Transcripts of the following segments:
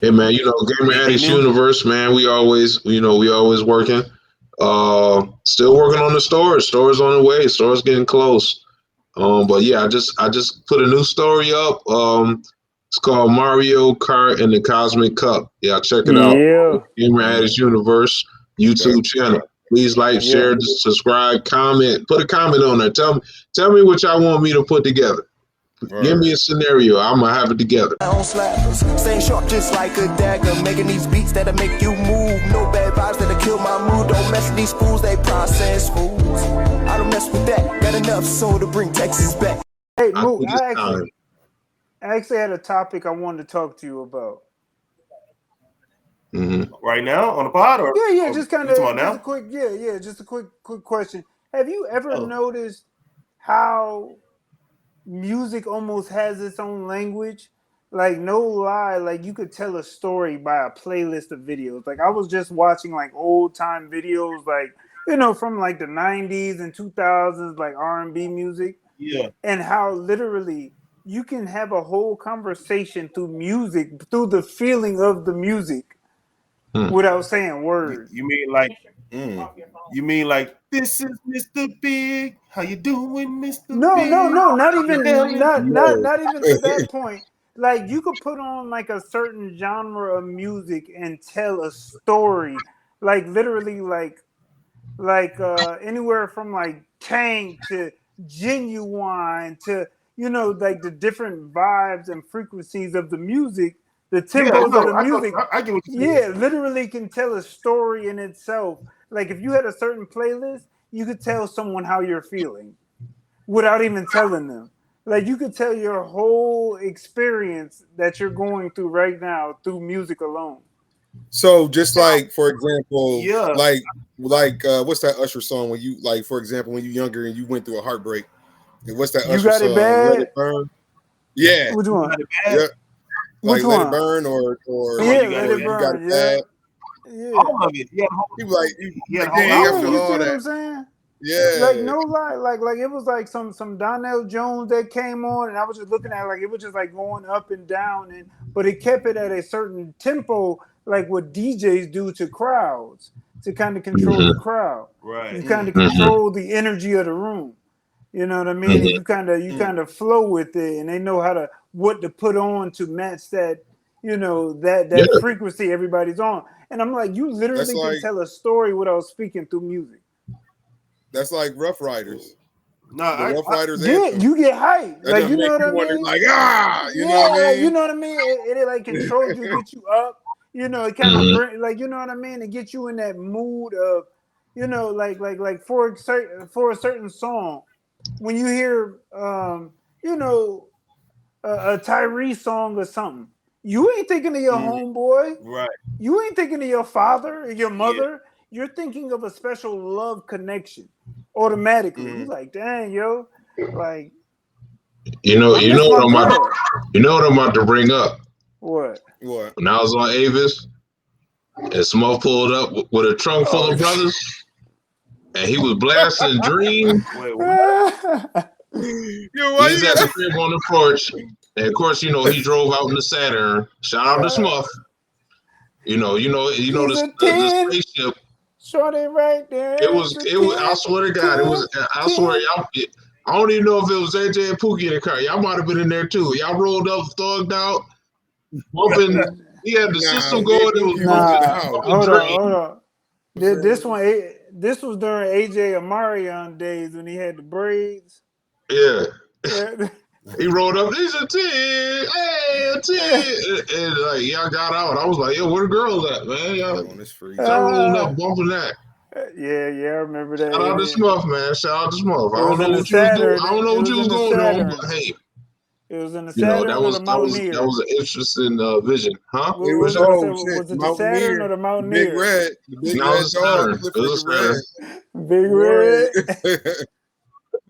Hey man, Gamer Anything Addicts new? Universe, man. We always working. Still working on the stores. Stores on the way. Stores getting close. But yeah, I just put a new story up. It's called Mario Kart and the Cosmic Cup. Yeah, check it out. Yeah, Gamer Mm, Addicts Universe Okay. YouTube channel. Please like, yeah. share, subscribe, comment. Put a comment on there. Tell me what y'all want me to put together. Give Right. me a scenario. I'm gonna have it together. On slappers, staying sharp just like a dagger, making these beats that'll make you move. No bad vibes that'll kill my mood. Don't mess with these fools, they process fools. I don't mess with that. Got enough soul to bring Texas back. Hey, I Mook, think it's time. I actually had a topic I wanted to talk to you about. Hmm. right now on the pod, Yeah, or just kind you talking of, about just a now? quick, just a quick question. Have you ever Oh, noticed how music almost has its own language? Like, no lie, like you could tell a story by a playlist of videos. Like, I was just watching like old time videos, like from like the '90s and 2000s, like R&B music, yeah. and how literally you can have a whole conversation through music, through the feeling of the music, Hmm. without saying You, words. you mean like Mm. you mean like this is Mr. Big? How you doing, Mr. No, Big? not Tell even, him. not even to that point. Like, you could put on like a certain genre of music and tell a story, like literally, like anywhere from like Tank to Genuine to like the different vibes and frequencies of the music, the Yeah, tempos of no, the music. I get what you're saying. Yeah, literally can tell a story in itself. Like, if you had a certain playlist, you could tell someone how you're feeling without even telling them. Like, you could tell your whole experience that you're going through right now through music alone. So just like for example, Yeah, what's that Usher song when you like for example when you younger and you went through a heartbreak? And what's that You Usher got it song? Let It bad. Burn. Yeah. Which you one? got it bad. Yep. Which Like Let It one? Burn Come on, Yeah, you got let it it or bad. You Got It burn. Yeah, Bad. yeah. All of it. You Yeah, the like whole dang, I Yeah, feel album. you see all what that. I'm saying? Like, Yeah. no lie, like it was like some Donnell Jones that came on, and I was just looking at it, like it was just like going up and down, and but it kept it at a certain tempo, like what DJs do to crowds to kind of control the Hmm. crowd. Right. You kind of Mm, Hmm. control the energy of the room. You know what I mean? And Hmm. mm. you kind of flow with it, and they know how to what to put on to match that Yeah. that frequency everybody's on. And I'm like, you That's literally can like tell a story without speaking through music. that's like Rough Riders. No, The Rough I Riders Yeah, anthem. you get hyped. That Like, just you know make what I you wonder mean? like you know what I Yeah, like, you mean? know what I mean. It like controls you, get you up. It kind of Hmm. bring, like, you know what I mean. It gets you in that mood of, like for a certain song. When you hear, you know, a Tyree song or something, you ain't thinking of your Mm. homeboy. right. You ain't thinking of your father or your Yeah. mother. You're thinking of a special love connection automatically. You Mm. like, dang, yo, like, You know, I you miss know my what I'm about. girl. You know what I'm about to bring up. What? What? When I was on Avis, and Smoke pulled up with a trunk full Oh, of brothers, and he was blasting Dream. wait, what? Yo, We why was you at the got crib on the porch, and of course, he drove out in the Saturn. Shout out to Smuff. She's a The 10. spaceship. Shorty right It there. was, It's a it was. I 10. swear to God, it 10. was. I swear, 10. y'all. I don't even know if it was AJ and Pookie in the car. Y'all might have been in there too. Y'all rolled up, thugged out, bumping. He had the nah, system me and going. It was Pookie was in the Nah, house. bumping hold on, hold Dream. on. This So, one, this was during AJ Amarion days when he had the braids. Yeah. Yeah. He rolled up. He's a 10. Hey, a 10. And like y'all got out. I was like, yo, where the girls at, man? Y'all, on this freeze. y'all rolling Ah, up, bumping that. yeah, I remember that. Shout out And to Smuff, man. Shout out to Smuff. I it don't was know in the what you was doing. Saturn. I don't know It what was you in was the going on, but Saturn. hey, It was in the that Saturn or the was Mountaineer. an interesting vision, huh? What It was was it? I said, shit. was it the Saturn or Mountaineer, the the Mountaineer? big Now red it's a dog, Saturn. It Clifford was the a Saturn. Red. Big Word. Red.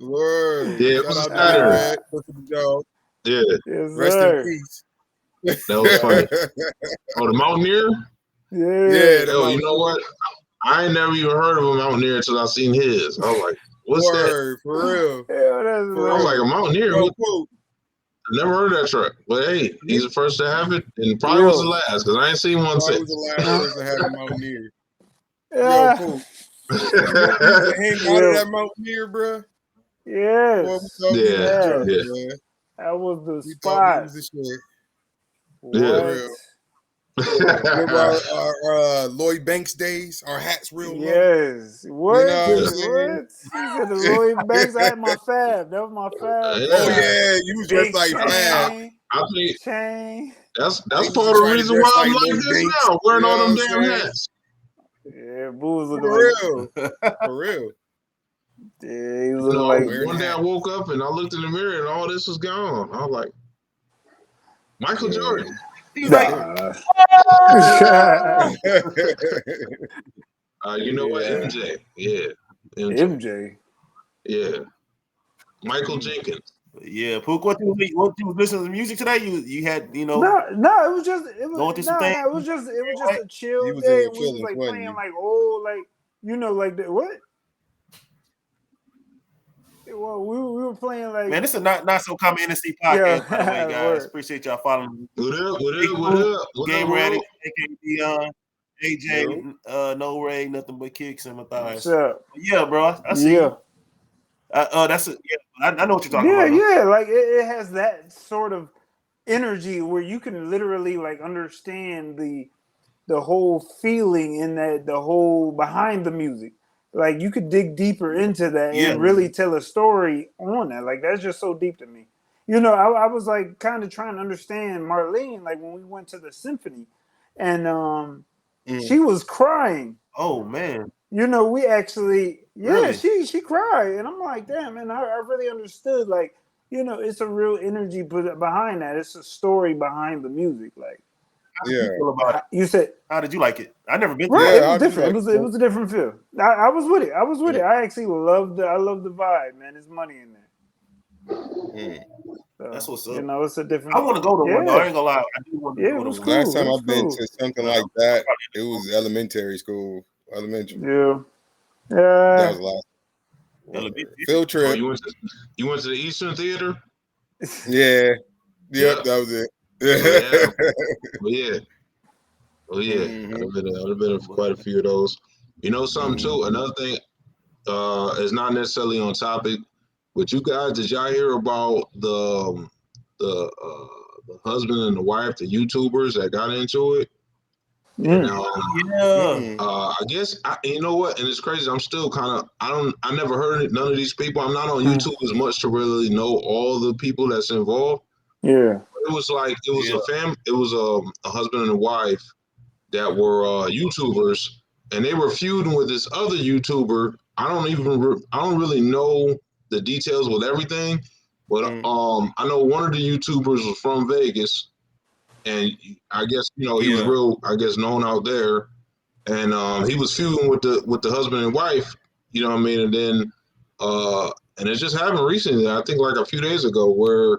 Word. Yeah, it Shout was out a to Big Saturn. Red, Clifford the dog. Yeah, Yes, Rest in sir. peace. that was funny. Oh, the Mountaineer. Yeah, Yeah. the Yo, you know Mountaineer. what? I ain't never even heard of a Mountaineer until I seen his. I was like, what's that? Word, for real. Yeah, that's For I was right. like, real. a Mountaineer? Yo, Pooh, Never heard that track. But hey, he's the first to have it, and probably was the Yo. last because I ain't seen one I was since. the last person to have a Mountaineer. Yo, Yeah. Pooh. You used to hang out of that Mountaineer, bro. Boy, we Yes. thought we was Yeah, drunk, yeah. man. That was the We thought we spot. was the shit. Yeah. What? Real. Remember our Lloyd Banks days? Our hats real low. Yes. What? You know what I'm What? saying? He said the Lloyd Banks. I had my fab. That was my fab. Oh yeah, you was dressed Big like Fab. chain. I think Chain. that's I used part to of the try to reason dress why I'm like like Lloyd this Banks. now, wearing You know all them what I'm damn saying? hats. Yeah, Boo was looking For like. real. For real. Yeah, he was You looking know, like. one day I woke up and I looked in the mirror and all this was gone. I was like, Michael Jordan. He was like, Nah. You know what? Yeah. MJ. Yeah. MJ. MJ. Yeah. Michael Jenkins. yeah, Pook, what you was listening to music today? You had, you know, No, it was just going through some things. it was just a chill You was day. in your And we was feelings, like wasn't playing you? like old, like like the what? Well, we were playing like Man, this is not so common NSC yeah, podcast, by the way, guys. word. Appreciate y'all following. What up? What Big up? What Pook, up? What Game up, Radic, bro? aka Dion, AJ, No Ray, nothing but kicks and my thighs. So, Yeah, bro, I see yeah. you. That's it. Yeah, I know what you're talking Yeah, about. Though. yeah. Like it has that sort of energy where you can literally like understand the whole feeling and that the whole behind the music. Like you could dig deeper into that Yeah. and really tell a story on that. Like that's just so deep to me. I was like kind of trying to understand Marlene, like when we went to the symphony and she was crying. Oh man, We actually really? she cried. And I'm like, damn, man, I really understood like, it's a real energy behind that. It's a story behind the music. Like How did you feel about it? you said, How did you like it? I never been to right, it. it was how'd you different. like It was a different feel. I was with it. I was with Yeah. it. I actually love the vibe, man. There's money in there. So, That's what's up. it's a different. I want to go to one though. I ain't gonna lie. I do want to Yeah, go it to was one. cool. Last time It was I've been cool. to something like that, it was elementary school. Elementary. Yeah. That was the last. Elementary. Field Oh, trip. you went to the Eastern Theater? Yeah. Yep, Yeah. that was it. Yeah. Oh yeah. Mhm. I'd have been quite a few of those. You know something too? Another thing is not necessarily on topic, but you guys, did y'all hear about the husband and the wife, the YouTubers that got into it? And Yeah. I guess you know what, and it's crazy. I'm still kind of I never heard it, none of these people. I'm not on YouTube as much to really know all the people that's involved. Yeah. It was like it was a husband and a wife that were YouTubers, and they were feuding with this other YouTuber. I don't really know the details with everything, but I know one of the YouTubers was from Vegas, and I guess he was real, I guess, known out there, and he was feuding with the husband and wife, you know what I mean, and then and it just happened recently, I think like a few days ago, where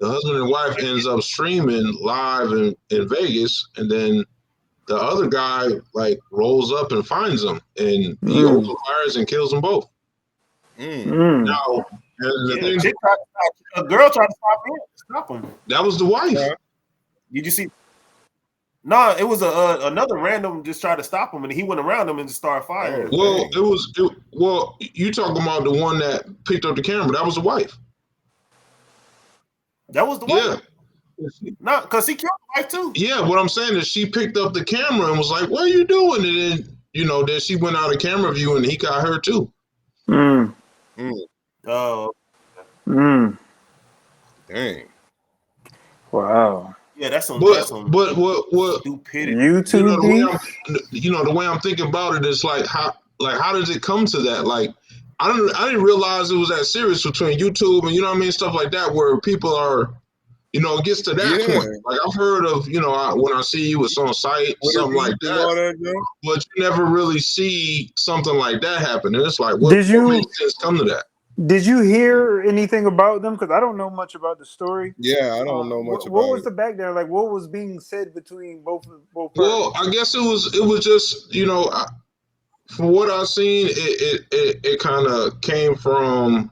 the husband and wife ends up streaming live in Vegas, and then the other guy like rolls up and finds them, and he open fires and kills them both. Now, and the thing, A girl tried to stop him. that was the wife. Did you see? No, it was another random just tried to stop him, and he went around him and just started firing. Well, you talking about the one that picked up the camera? That was the wife. That was the wife. Yeah. No, because he killed the wife too. Yeah, what I'm saying is she picked up the camera and was like, "What are you doing?" And then then she went out of camera view and he got her too. Oh. Dang. Wow. Yeah, that's some. But what stupidity. YouTube the way I'm thinking about it is like how does it come to that? Like I didn't realize it was that serious between YouTube and what I mean, stuff like that, where people are, it gets to that point. Like I've heard of, when I see you, it's on site, something like that, but you never really see something like that happen. And it's like, what makes sense come to that? Did you hear anything about them? Because I don't know much about the story. Yeah, I don't know much about what was the background? Like, what was being said between both parties? Well, I guess it was just, from what I've seen, it kind of came from,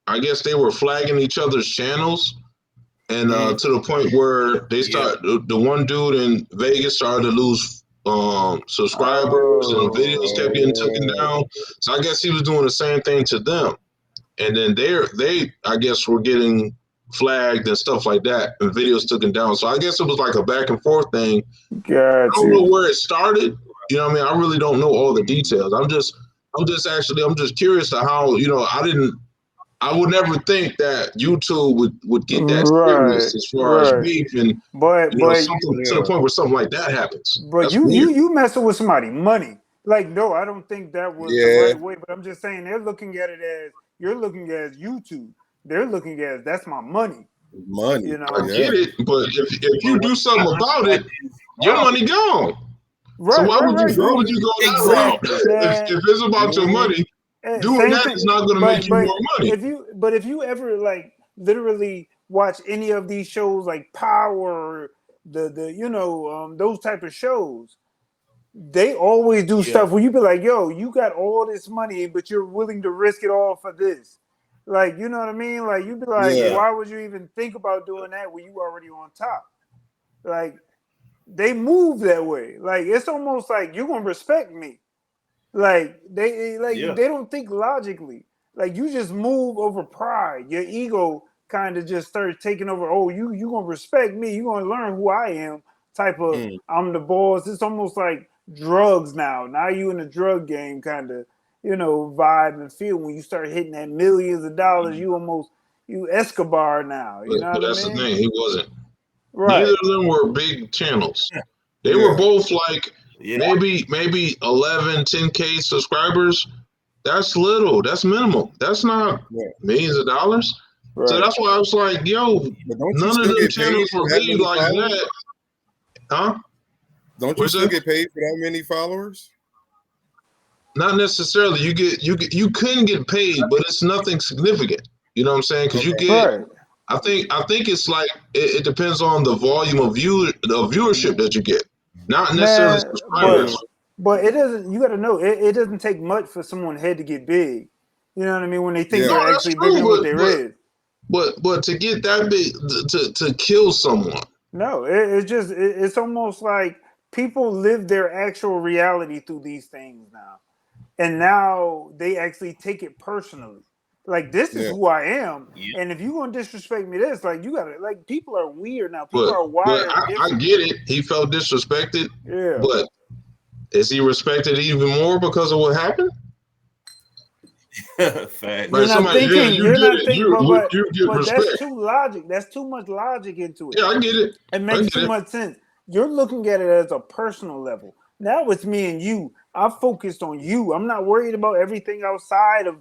I guess they were flagging each other's channels, and to the point where they start the one dude in Vegas started to lose subscribers and videos kept getting taken down. So I guess he was doing the same thing to them. And then they I guess were getting flagged and stuff like that, and videos taken down. So I guess it was like a back and forth thing. I don't know where it started. You know what I mean? I really don't know all the details. I'm just curious to how, I would never think that YouTube would get that serious as far as beef and something to the point where something like that happens. But That's you weird. you messing with somebody money. Like, no, I don't think that was the right way. But I'm just saying they're looking at it as you're looking at YouTube. They're looking at that's my money. Money. You know, I get it, but if you do something about it, your money gone. Right, so why would you go that route? If it's about your money, doing that is not going to make you more money. If you ever like literally watch any of these shows like Power, those type of shows, they always do stuff where you be like, yo, you got all this money, but you're willing to risk it all for this. Like, you know what I mean? Like, you'd be like, why would you even think about doing that when you already on top? Like, they move that way. Like, it's almost like you're gonna respect me. Like, they don't think logically. Like, you just move over pride. Your ego kind of just starts taking over. Oh, you gonna respect me. You gonna learn who I am. Type of I'm the boss. It's almost like drugs now. Now you in the drug game, kind of. Vibe and feel when you start hitting that millions of dollars, you Escobar now. But that's the thing, he wasn't. Right. Neither of them were big channels. They were both like maybe 11, 10K subscribers. That's little. That's minimal. That's not millions of dollars. Right. So that's why I was like, yo, none of them channels were big like that. Huh? Don't you still get paid for that many followers? Not necessarily. You couldn't get paid, but it's nothing significant. You know what I'm saying? Because you get. I think it's like it depends on the volume of viewership that you get, not necessarily subscribers. But it doesn't. You got to know it doesn't take much for someone's head to get big. You know what I mean? When they think they're actually bigger than what they is. But to get that big to kill someone. No, it's almost like people live their actual reality through these things now. And now they actually take it personally. Like, this is who I am. Yeah. And if you're going to disrespect me, like, you got to, like, people are weird now. People are wired. I get it. He felt disrespected. Yeah. But is he respected even more because of what happened? Fact. You're not thinking, but that's too logic. That's too much logic into it. Yeah, I get it. It makes too much sense. You're looking at it as a personal level. Now it's me and you. I'm focused on you. I'm not worried about everything outside of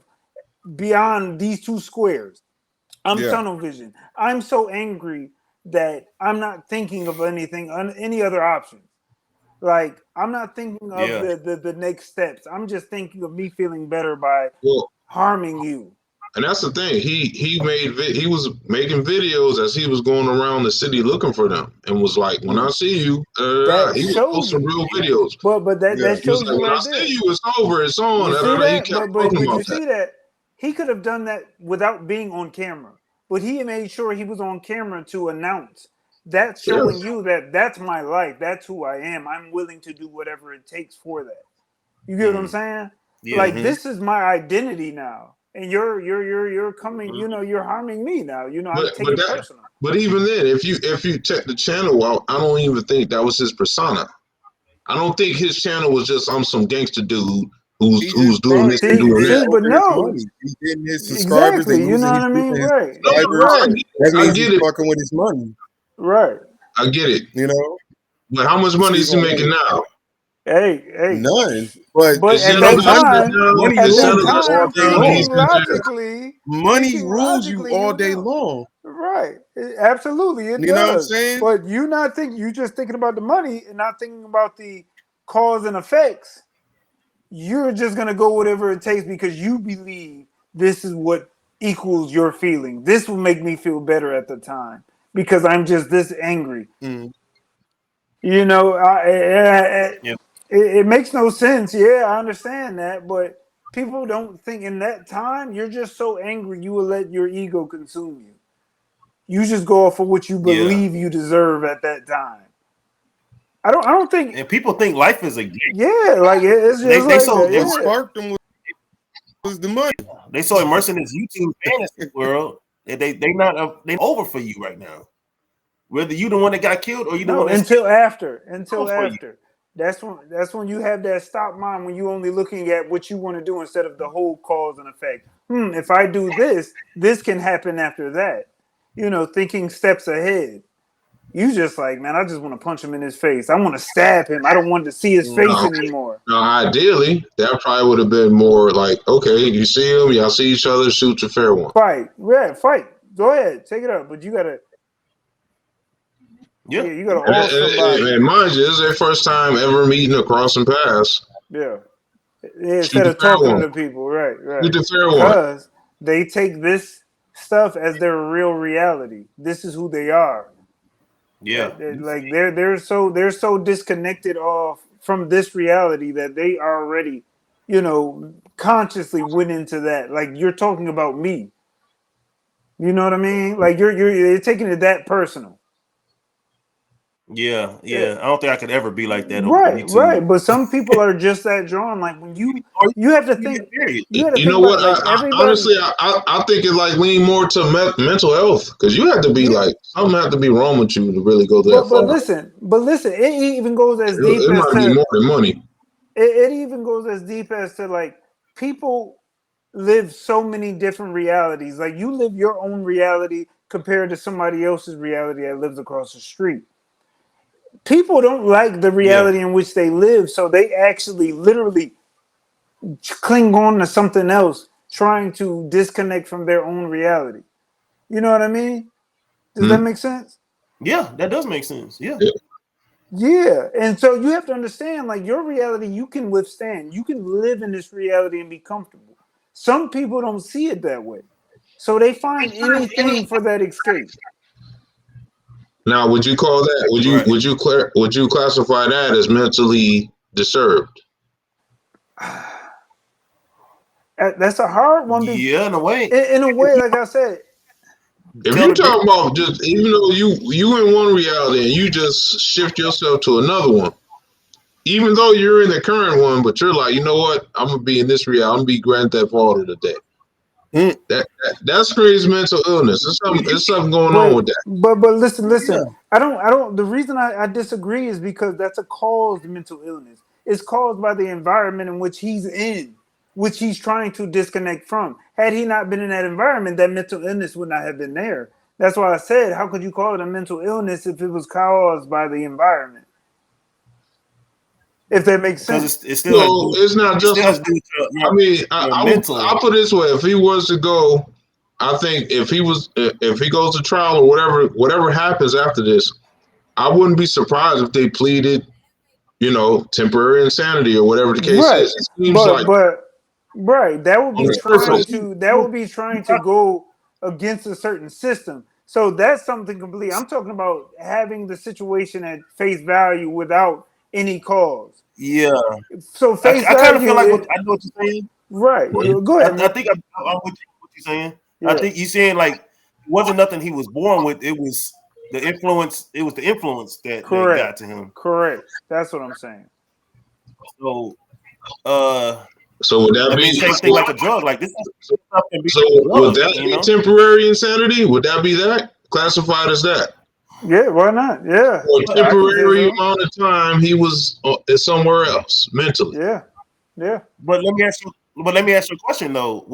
beyond these two squares. I'm tunnel vision. I'm so angry that I'm not thinking of any other options. Like, I'm not thinking of the next steps. I'm just thinking of me feeling better by harming you. And that's the thing. He was making videos as he was going around the city looking for them, and was like, "When I see you," he was posting real videos. But that shows you when I see you, it's over, it's on. But you see that he could have done that without being on camera, but he made sure he was on camera to announce. That's showing you that that's my life. That's who I am. I'm willing to do whatever it takes for that. You get what I'm saying? Yeah. Like, this is my identity now. And you're coming, you're harming me now. I'm taking it personal. But even then, if you check the channel out, I don't even think that was his persona. I don't think his channel was just some gangster dude who's doing this and doing that. But no, he's getting his subscribers. Exactly, you know what I mean? Right. That means he's fucking with his money. Right. I get it. But how much money is he making now? Hey, none. But at that time, money rules you all day long. Right. Absolutely, it does. Know what I'm saying? But you just thinking about the money and not thinking about the cause and effects. You're just gonna go whatever it takes because you believe this is what equals your feeling. This will make me feel better at the time because I'm just this angry. It makes no sense. Yeah, I understand that, but people don't think in that time you're just so angry you will let your ego consume you. You just go off of what you believe you deserve at that time. I don't think. And people think life is a gift. Yeah, like it's just They like so that. What Yeah. sparked them was the money. They so immersed in this YouTube fantasy world that they over for you right now. Whether you the one that got killed or you the No, one that's until after. for you. That's when you have that stop mind, when you only looking at what you want to do instead of the whole cause and effect. If I do this, this can happen after that. You know, thinking steps ahead. You just like, man, I just want to punch him in his face. I want to stab him. I don't want to see his face anymore. No, ideally, that probably would have been more like, okay, you see him, y'all see each other, shoot your fair one. Fight. Yeah, fight. Go ahead. Take it up. But you gotta you gotta off somebody. And mind you, this is their first time ever meeting or crossing paths. Yeah. Instead of talking to people, right. Shoot the fair one. Because they take this stuff as their real reality. This is who they are. Yeah. Like they're so disconnected off from this reality that they already, consciously went into that. Like, you're talking about me. You know what I mean? Like you're taking it that personal. Yeah. I don't think I could ever be like that on YouTube. Right. But some people are just that drawn. Like, when you have to think. You know what? Honestly, I think it like lean more to mental health, because you have to be like, something have to be wrong with you to really go that far. But listen, it even goes as deep it as might be more than money. It even goes as deep as to, like, people live so many different realities. Like, you live your own reality compared to somebody else's reality that lives across the street. People don't like the reality in which they live, so they actually literally cling on to something else, trying to disconnect from their own reality. You know what I mean? Does that make sense? Yeah, that does make sense. Yeah. Yeah. And so you have to understand, like, your reality you can withstand. You can live in this reality and be comfortable. Some people don't see it that way, so they find anything for that escape. Now, would you call that? Would you classify that as mentally disturbed? That's a hard one. Yeah, in a way. In a way, like I said. If you're talking about just, even though you in one reality and you just shift yourself to another one, even though you're in the current one, but you're like, you know what? I'm gonna be in this reality. I'm gonna be Grand Theft Auto today. That screams mental illness. There's something going on with that. But listen. Yeah. I don't. The reason I disagree is because that's a caused mental illness. It's caused by the environment in which he's in, which he's trying to disconnect from. Had he not been in that environment, that mental illness would not have been there. That's why I said, how could you call it a mental illness if it was caused by the environment? If that makes sense. It's not just. I'll put it this way: if he was to go, I think if he goes to trial or whatever happens after this, I wouldn't be surprised if they pleaded, temporary insanity or whatever the case is. It seems that would be trying to go against a certain system. So that's something completely. I'm talking about having the situation at face value without any cause. Yeah. So face I value. kind of feel like I know what you're saying. Right. Go ahead. I think I'm what you're saying. Yeah. I think you're saying, like, it wasn't nothing he was born with. It was the influence. It was the influence that got to him. Correct. That's what I'm saying. So would that be the same thing like a drug? Like, this is would that be temporary insanity? Would that be that classified as that? Yeah, why not? Yeah. For a temporary amount of time, he was somewhere else mentally. Yeah. But let me ask you a question though.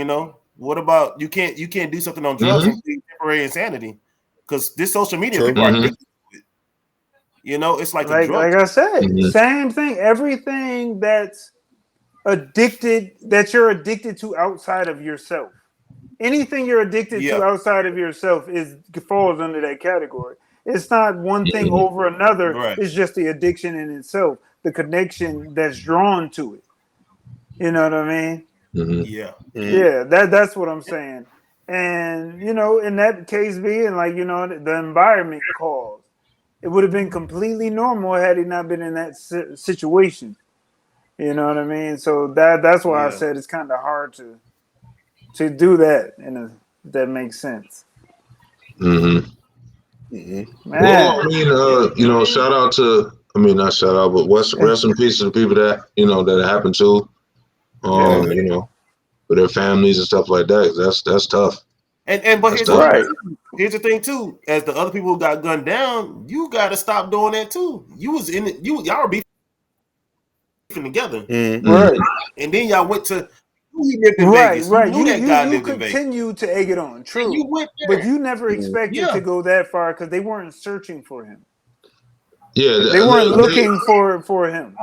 What about you can't do something on drugs and be temporary insanity? Because this social media people are addicted to it. It's like a drug. Like I said, same thing. Everything that's you're addicted to outside of yourself. Anything you're addicted to outside of yourself falls under that category. It's not one thing over another. Right. It's just the addiction in itself, the connection that's drawn to it. You know what I mean? Mm-hmm. Yeah. Yeah, that's what I'm saying. And, in that case being, like, the environment caused, it would have been completely normal had he not been in that situation. You know what I mean? So that's why I said it's kind of hard to do that, if that makes sense. Mm-hmm. Mm-hmm. Well, Man, I mean, shout out to, I mean, not shout out, but rest in peace to the people that, that happened to, yeah, with their families and stuff like that. That's tough. But That's here's the tough. right. thing. Here's the thing too. As the other people who got gunned down, you got to stop doing that too. You was in it. Y'all were beefing together, Mm-hmm. Right. and then y'all went to. He lived in Right, Vegas. You right. knew You that you guy you lived in Vegas, continue to egg it on, and you true. went But there. you never expected Yeah, to go that far because they weren't searching for him. Yeah, They weren't looking for him.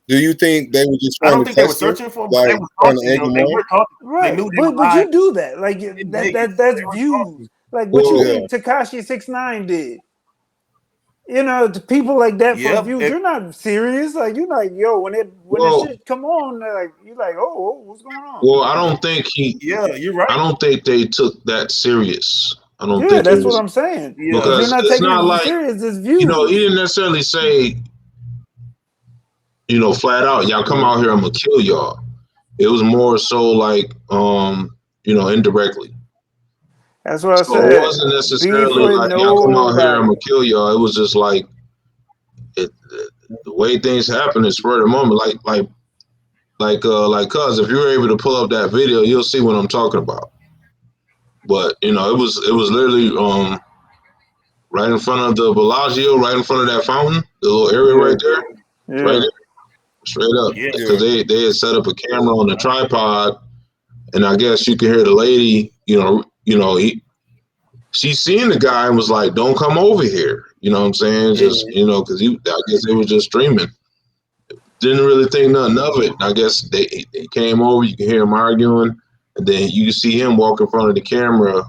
Do you think they were just I trying don't to think they were test him, searching for him, but they like were trying to talking. egg him They were on? talking. They Right, knew they were but live you do that like in that Vegas. that that's They were views. talking. Like what you well, Yeah. think Takashi 6ix9ine did. To people like that for Yeah, views, you're not serious. Like you're like, yo, when the well, shit come on, like you're like, oh, what's going on? well. you're right. I don't think they took that serious. I don't Yeah, think it that's what was I'm saying. Yeah, If you're because not it's taking not it like serious, it's he views. didn't necessarily say flat out, y'all come out here, I'm gonna kill y'all. It was more so like indirectly. That's what I So it said. wasn't Beef necessarily with like y'all come out here, I'm nobody. gonna kill y'all. It was just like the way things happen is spur of the moment. Cuz if you were able to pull up that video, you'll see what I'm talking about. But it was literally right in front of the Bellagio, right in front of that fountain, the little area right Yeah, there, right yeah. there, straight up. yeah, Because Yeah. they had set up a camera on the tripod, and I guess you could hear the lady, she seen the guy and was like, "Don't come over here." You know what I'm saying? Just because I guess they was just streaming. Didn't really think nothing of it. I guess they came over. You can hear him arguing, and then you see him walk in front of the camera.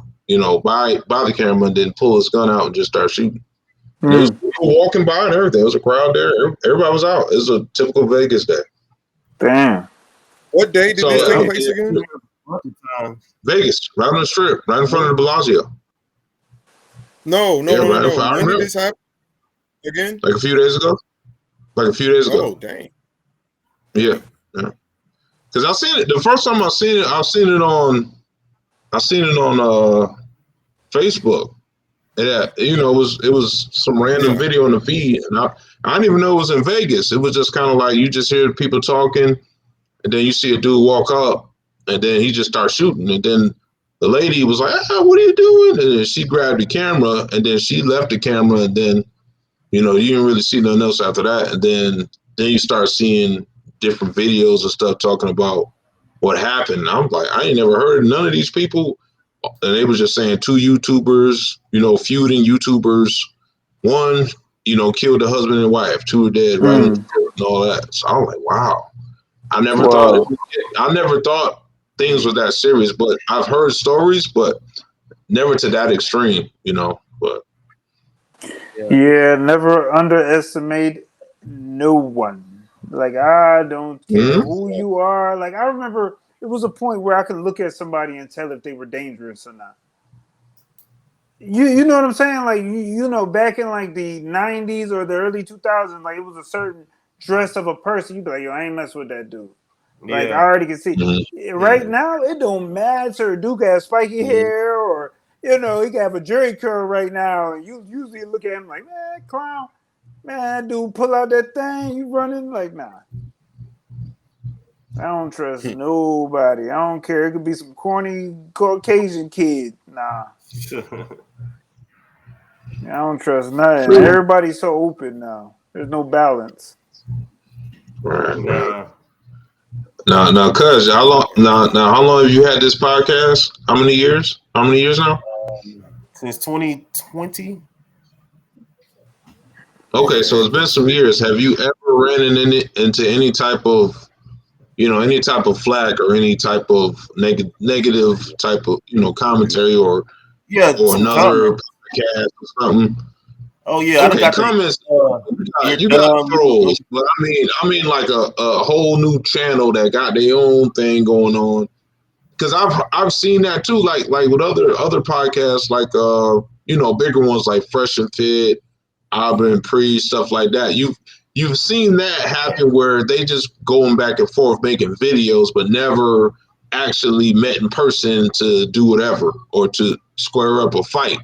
By the camera, and then pull his gun out and just start shooting. And there was Mm, people walking by and everything. There was a crowd there. Everybody was out. It was a typical Vegas day. damn. What day did So this yeah. take I'm place again? Vegas, right on the strip, right in front of the Bellagio. No, no, Yeah, no, no, right in no. front. I When did remember, this happen again? like a few days ago. Like a few days ago. Oh, dang. Yeah, yeah. Because I seen it the first time I seen it. I seen it on Facebook. Yeah, it was some random Yeah. video in the feed, and I didn't even know it was in Vegas. It was just kind of like you just hear people talking, and then you see a dude walk up, and then he just starts shooting, and then the lady was like, "What are you doing?" And then she grabbed the camera, and then she left the camera, and then you didn't really see nothing else after that, and then you start seeing different videos and stuff talking about what happened. And I'm like, I ain't never heard of none of these people. And they was just saying two YouTubers, feuding YouTubers. One, killed the husband and wife. Two are dead, right in the Mm, court and all that. So I'm like, wow. I never thought wow. things were that serious. But I've heard stories, but never to that extreme. But Yeah, never underestimate no one. Like I don't care mhm. who you are. Like I remember it was a point where I could look at somebody and tell if they were dangerous or not. You know what I'm saying? Like back in like the 90s or the early 2000s, like it was a certain dress of a person. You'd be like, yo, I ain't mess with that dude. Like I Yeah, already can see. Mhm. Right now, it don't matter. Duke has spiky hair, or he can have a jerry curl right now, and you usually look at him like, man, clown, man, dude, pull out that thing, you running like, nah. I don't trust nobody. I don't care. It could be some corny Caucasian kid. Nah, I don't trust nothing. True. Everybody's so open now. There's no balance. Right, right. nah. Now, cuz, how long have you had this podcast? How many years? How many years now? Since 2020. Okay, so Yeah. it's been some years. Have you ever ran into any type of, any type of flag or any type of negative type of, commentary Yeah, or some another comments. podcast or something? Oh yeah, I done Okay, got the comments. you're You got dumb. trolls, but I mean, like a whole new channel that got their own thing going on. Because I've seen that too, like with other podcasts, like bigger ones like Fresh and Fit, Auburn Pre, stuff like that. You've seen that happen where they just going back and forth making videos, but never actually met in person to do whatever or to square up a fight.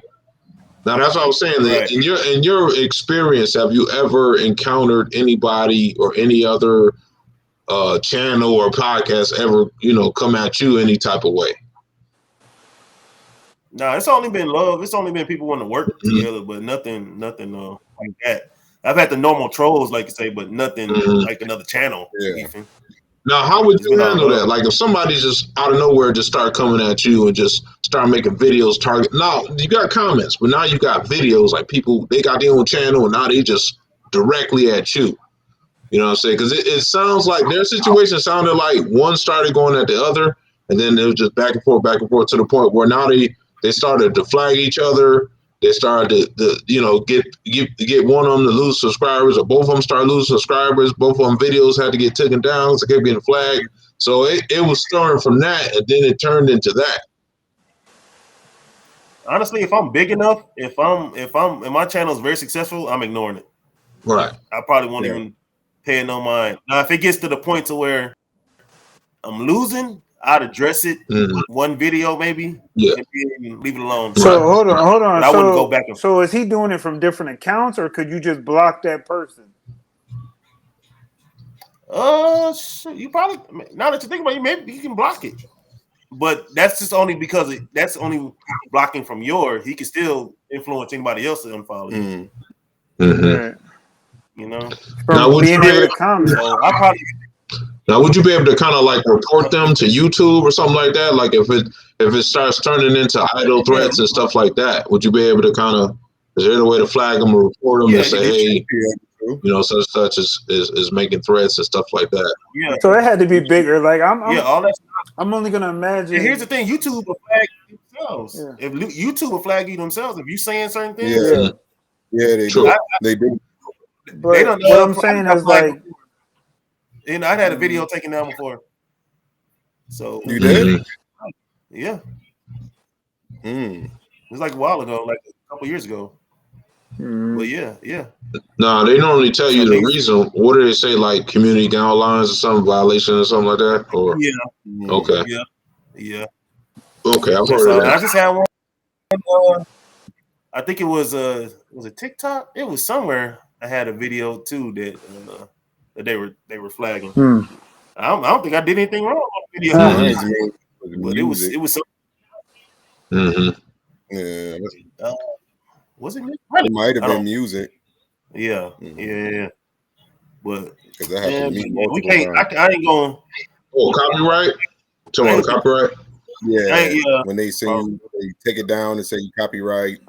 Now that's what I was saying. Right. In your experience, have you ever encountered anybody or any other channel or podcast ever, come at you any type of way? No, it's only been love. It's only been people wanting to work together, but nothing like that. I've had the normal trolls, like you say, but nothing like another channel. Yeah. Now, how would you handle love. that? Like, if somebody just out of nowhere just start coming at you and just start making videos target. Now, you got comments, but now you got videos. Like, people, they got their own channel, and now they just directly at you. You know what I'm saying? Because it sounds like their situation sounded like one started going at the other, and then it was just back and forth to the point where now they started to flag each other. They started to get one of them to lose subscribers, or both of them start losing subscribers. Both of them videos had to get taken down, so they kept getting flagged. So it was starting from that, and then it turned into that. Honestly, if I'm big enough, if my channel is very successful, I'm ignoring it. Right. I probably won't even pay no mind. Now, if it gets to the point to where I'm losing, I'd address it. One video, maybe. Yeah. And leave it alone. So hold on. But I wouldn't go back and so is he doing it from different accounts, or could you just block that person? You probably, now that you think about it, maybe you can block it. But that's just only because that's only blocking from yours. He can still influence anybody else to unfollow you. Right. You know, from being able to comment. So I probably. Now, would you be able to kind of like report them to YouTube or something like that? Like if it starts turning into idle threats and stuff like that, would you be able to kind of? Is there a way to flag them or report them and say, hey, such is making threats and stuff like that? Yeah. So it had to be bigger. Like all that. I'm only gonna imagine. And here's the thing: YouTube will flag themselves. Yeah. If YouTube will flag you themselves, if you saying certain things, they do. But they don't know what I'm saying is like. And I had a video taken down before. So you did? Yeah. It was like a while ago, like a couple years ago. But yeah. No, they normally tell you the reason. What do they say? Like community guidelines or some violation or something like that? Or okay. Yeah. Okay, I've heard of that. I just had one. I think it was it TikTok? It was somewhere. I had a video too that they were flagging. I don't think I did anything wrong on the video. But it was something. Yeah. Was it? It might have been music. Yeah. But because that happened to me. We can't. I ain't going. Oh, copyright. Talking about copyright. Yeah. When they say they take it down and say you copyright.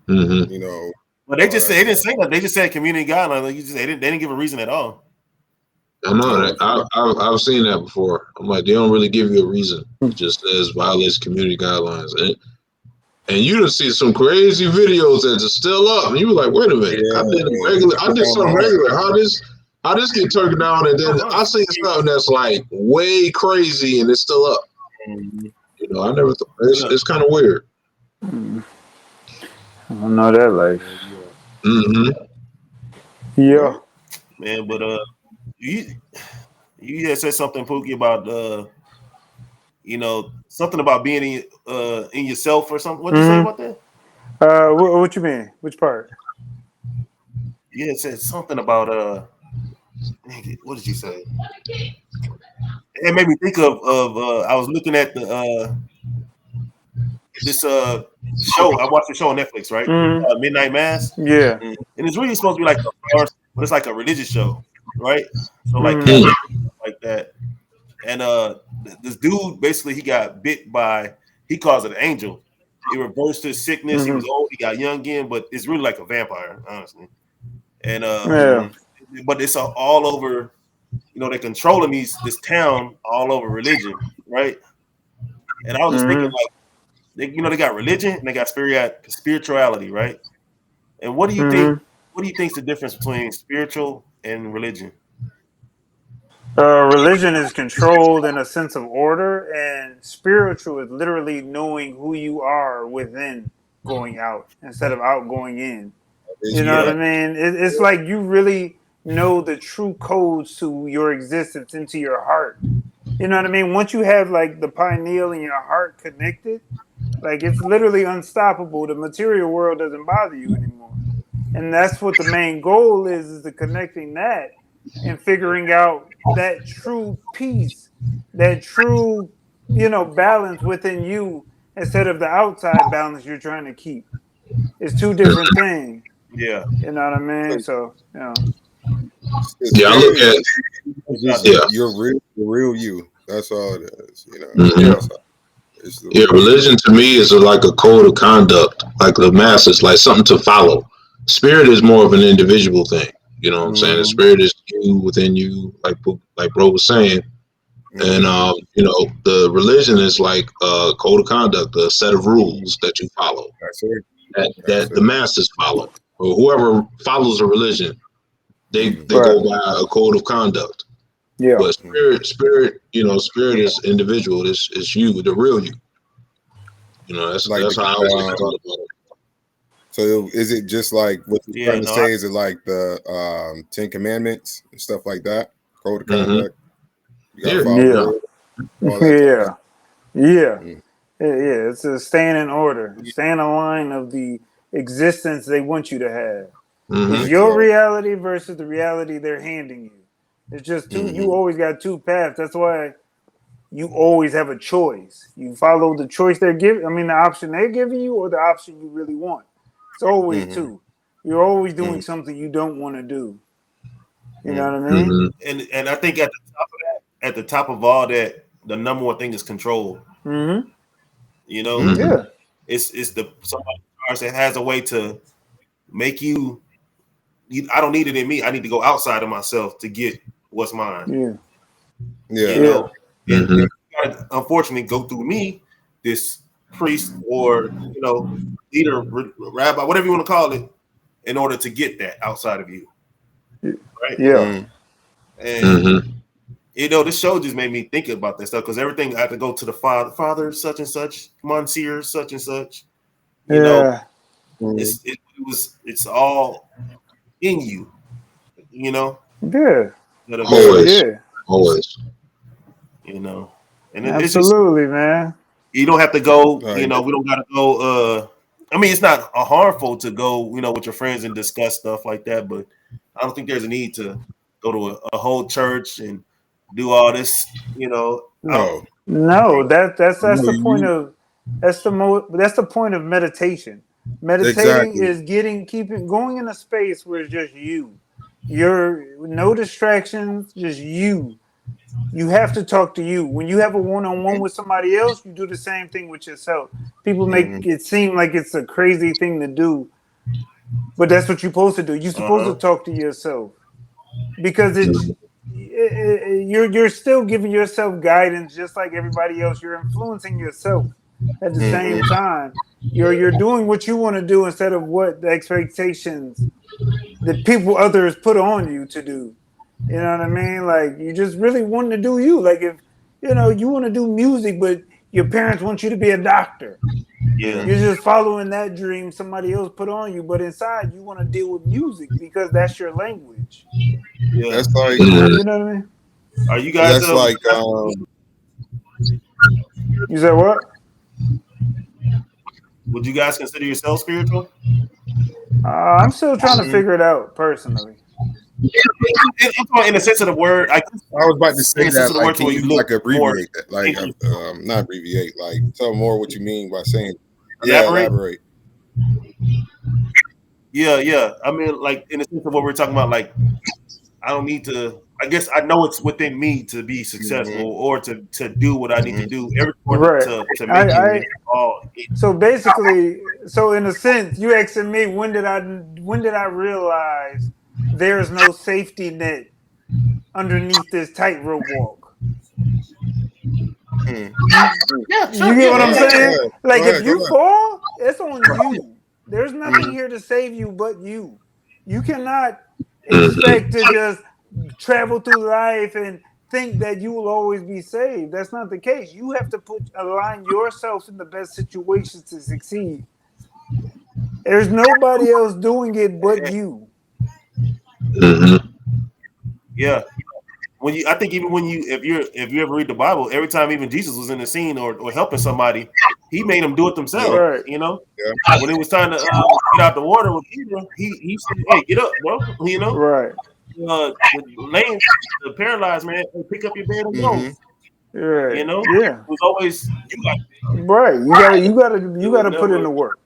You know. But they just they didn't say that. They just said community guidelines. Like they didn't give a reason at all. I know. I've seen that before. I'm like, they don't really give you a reason. It just says violates community guidelines. And you just see some crazy videos that are still up. And you were like, wait a minute. I did something regular. How this get taken down? And then I see something that's like way crazy and it's still up. You know, I never thought it's kind of weird. I don't know that life. Yeah. Man, but you had said something, Pookie, about something about being in yourself or something. What did you say about that? What you mean? Which part? You had said something about what did you say? It made me think of I was looking at this show. I watched the show on Netflix, right? Midnight Mass. Yeah. And it's really supposed to be like but it's like a religious show, right? So like that. And this dude basically he got bit by, he calls it an angel. He reversed his sickness. He was old. He got young again, but it's really like a vampire, honestly. And but it's all over. You know, they're controlling this town all over religion, right? And I was just thinking, like, they got religion and they got spirituality, right? And what do you think? What do you think is the difference between spiritual and religion? Religion is controlled in a sense of order, and spiritual is literally knowing who you are within going out instead of out going in. You know what I mean? It's like you really know the true codes to your existence, into your heart. You know what I mean? Once you have like the pineal and your heart connected, Like it's literally unstoppable. The material world doesn't bother you anymore. And that's what the main goal is the connecting that and figuring out that true peace, that true, balance within you instead of the outside balance you're trying to keep. It's two different things. Yeah. You know what I mean? So, Yeah, I look at It's just yeah. you're real you. That's all it is. Mhm. That's all. It's the Yeah, real religion to me is like a code of conduct, like the masses, like something to follow. Spirit is more of an individual thing. You know what I'm saying? The Mhm. spirit is you within you, like bro was saying. And Mhm. the religion is like a code of conduct, a set of rules that you follow, That's it. that That's the it. masses follow. Or whoever follows a religion, Mhm. they right. go by a code of conduct. Yeah. But spirit is individual. It's you, the real you. Like That's how I always thought about it. so is it just like what you're Yeah, trying to no, say? Is it like the Ten Commandments and stuff like that? Code of Hmm. conduct. You gotta Yeah, follow yeah. Yeah. it, all that type of Yeah. stuff. Yeah. Mm. Yeah. It's a staying in order, staying in line of the existence they want you to have. It's Hmm. your Exactly. reality versus the reality they're handing you. It's just two, you Hmm. always got two paths. That's why you always have a choice. You follow the choice they're giving, the option they're giving you or the option you really want. It's always Hmm. two. You're always Hmm. doing something you don't want to do. You know Hmm. what I mean? Hmm. and I think at the top of all that, the number one thing is control. Mm-hmm. You know, Hmm. Yeah. it's the somebody that has a way to make I don't need it in me. I need to go outside of myself to get what's mine. Yeah. You Yeah. Yeah. know, and Hmm. you gotta unfortunately go through me, this priest or leader, rabbi, whatever you want to call it, in order to get that outside of you, right? Yeah. Mm. And Hmm. this show just made me think about that stuff because everything I had to go to the father such and such, monsieur such and such. You know, Yeah. Mm. it's all in you. You know, Yeah. that are Yeah. very Always, Yeah. always. you know, and it's just Absolutely, man. you don't have to go. Like, We don't got to go. I mean, it's not harmful to go. With your friends and discuss stuff like that, but I don't think there's a need to go to a whole church and do all this. I don't. no. No, that's No, the point you of that's the point of meditation. Meditating exactly. is keeping going in a space where it's just you. You're no distractions, just you. You have to talk to you. When you have a one-on-one with somebody else, you do the same thing with yourself. People make Mm-hmm. it seem like it's a crazy thing to do, but that's what you're supposed to do. You're supposed to Uh-huh. talk to yourself because you're still giving yourself guidance just like everybody else. You're influencing yourself at the same Mm-hmm. time. You're doing what you want to do instead of what the expectations that others put on you to do. You know what I mean? Like you just really want to do you. Like if you want to do music, but your parents want you to be a doctor. Yeah. You're just following that dream somebody else put on you, but inside you want to deal with music because that's your language. Yeah. That's like Hmm. You know what I mean? Are you guys? that's like You said what? Would you guys consider yourself spiritual? I'm still trying to mm, figure it out personally. I'm talking in the sense of the word. I guess I was about to say in the sense that. of the Like, word, to can where you you look like more. abbreviate that? Like, not abbreviate. Like, tell more what you mean by saying. Yeah, Elaborate. elaborate. Yeah. I mean, like in the sense of what we're talking about, like I don't need to. I guess I know it's within me to be successful Mm-hmm. or to do what I need to Mm-hmm. do. Everyone Right. to make it I all. so basically, so in a sense, you asking me when did I realize there's no safety net underneath this tightrope walk? Mm. You Yeah, you sure. get Yeah, what yeah, I'm yeah, yeah. Go saying? ahead. Go Like if ahead. Go you ahead. fall, it's on you. There's nothing Mm-hmm. here to save you but you. You cannot Hmm. expect to just travel through life and think that you will always be saved. That's not the case. You have to align yourself in the best situations to succeed. There's nobody else doing it but you. Hmm. Yeah. I think even when if you ever read the Bible, every time even Jesus was in the scene or helping somebody, he made them do it themselves. Right. You know, Yeah. when it was time to get out the water with Peter, he said, "Hey, get up, bro." You know, Right. the lame, the paralyzed man, hey, pick up your bed and go. Mhm. Right. You know, Yeah. it was always you got Right. You it was gotta put in never the work.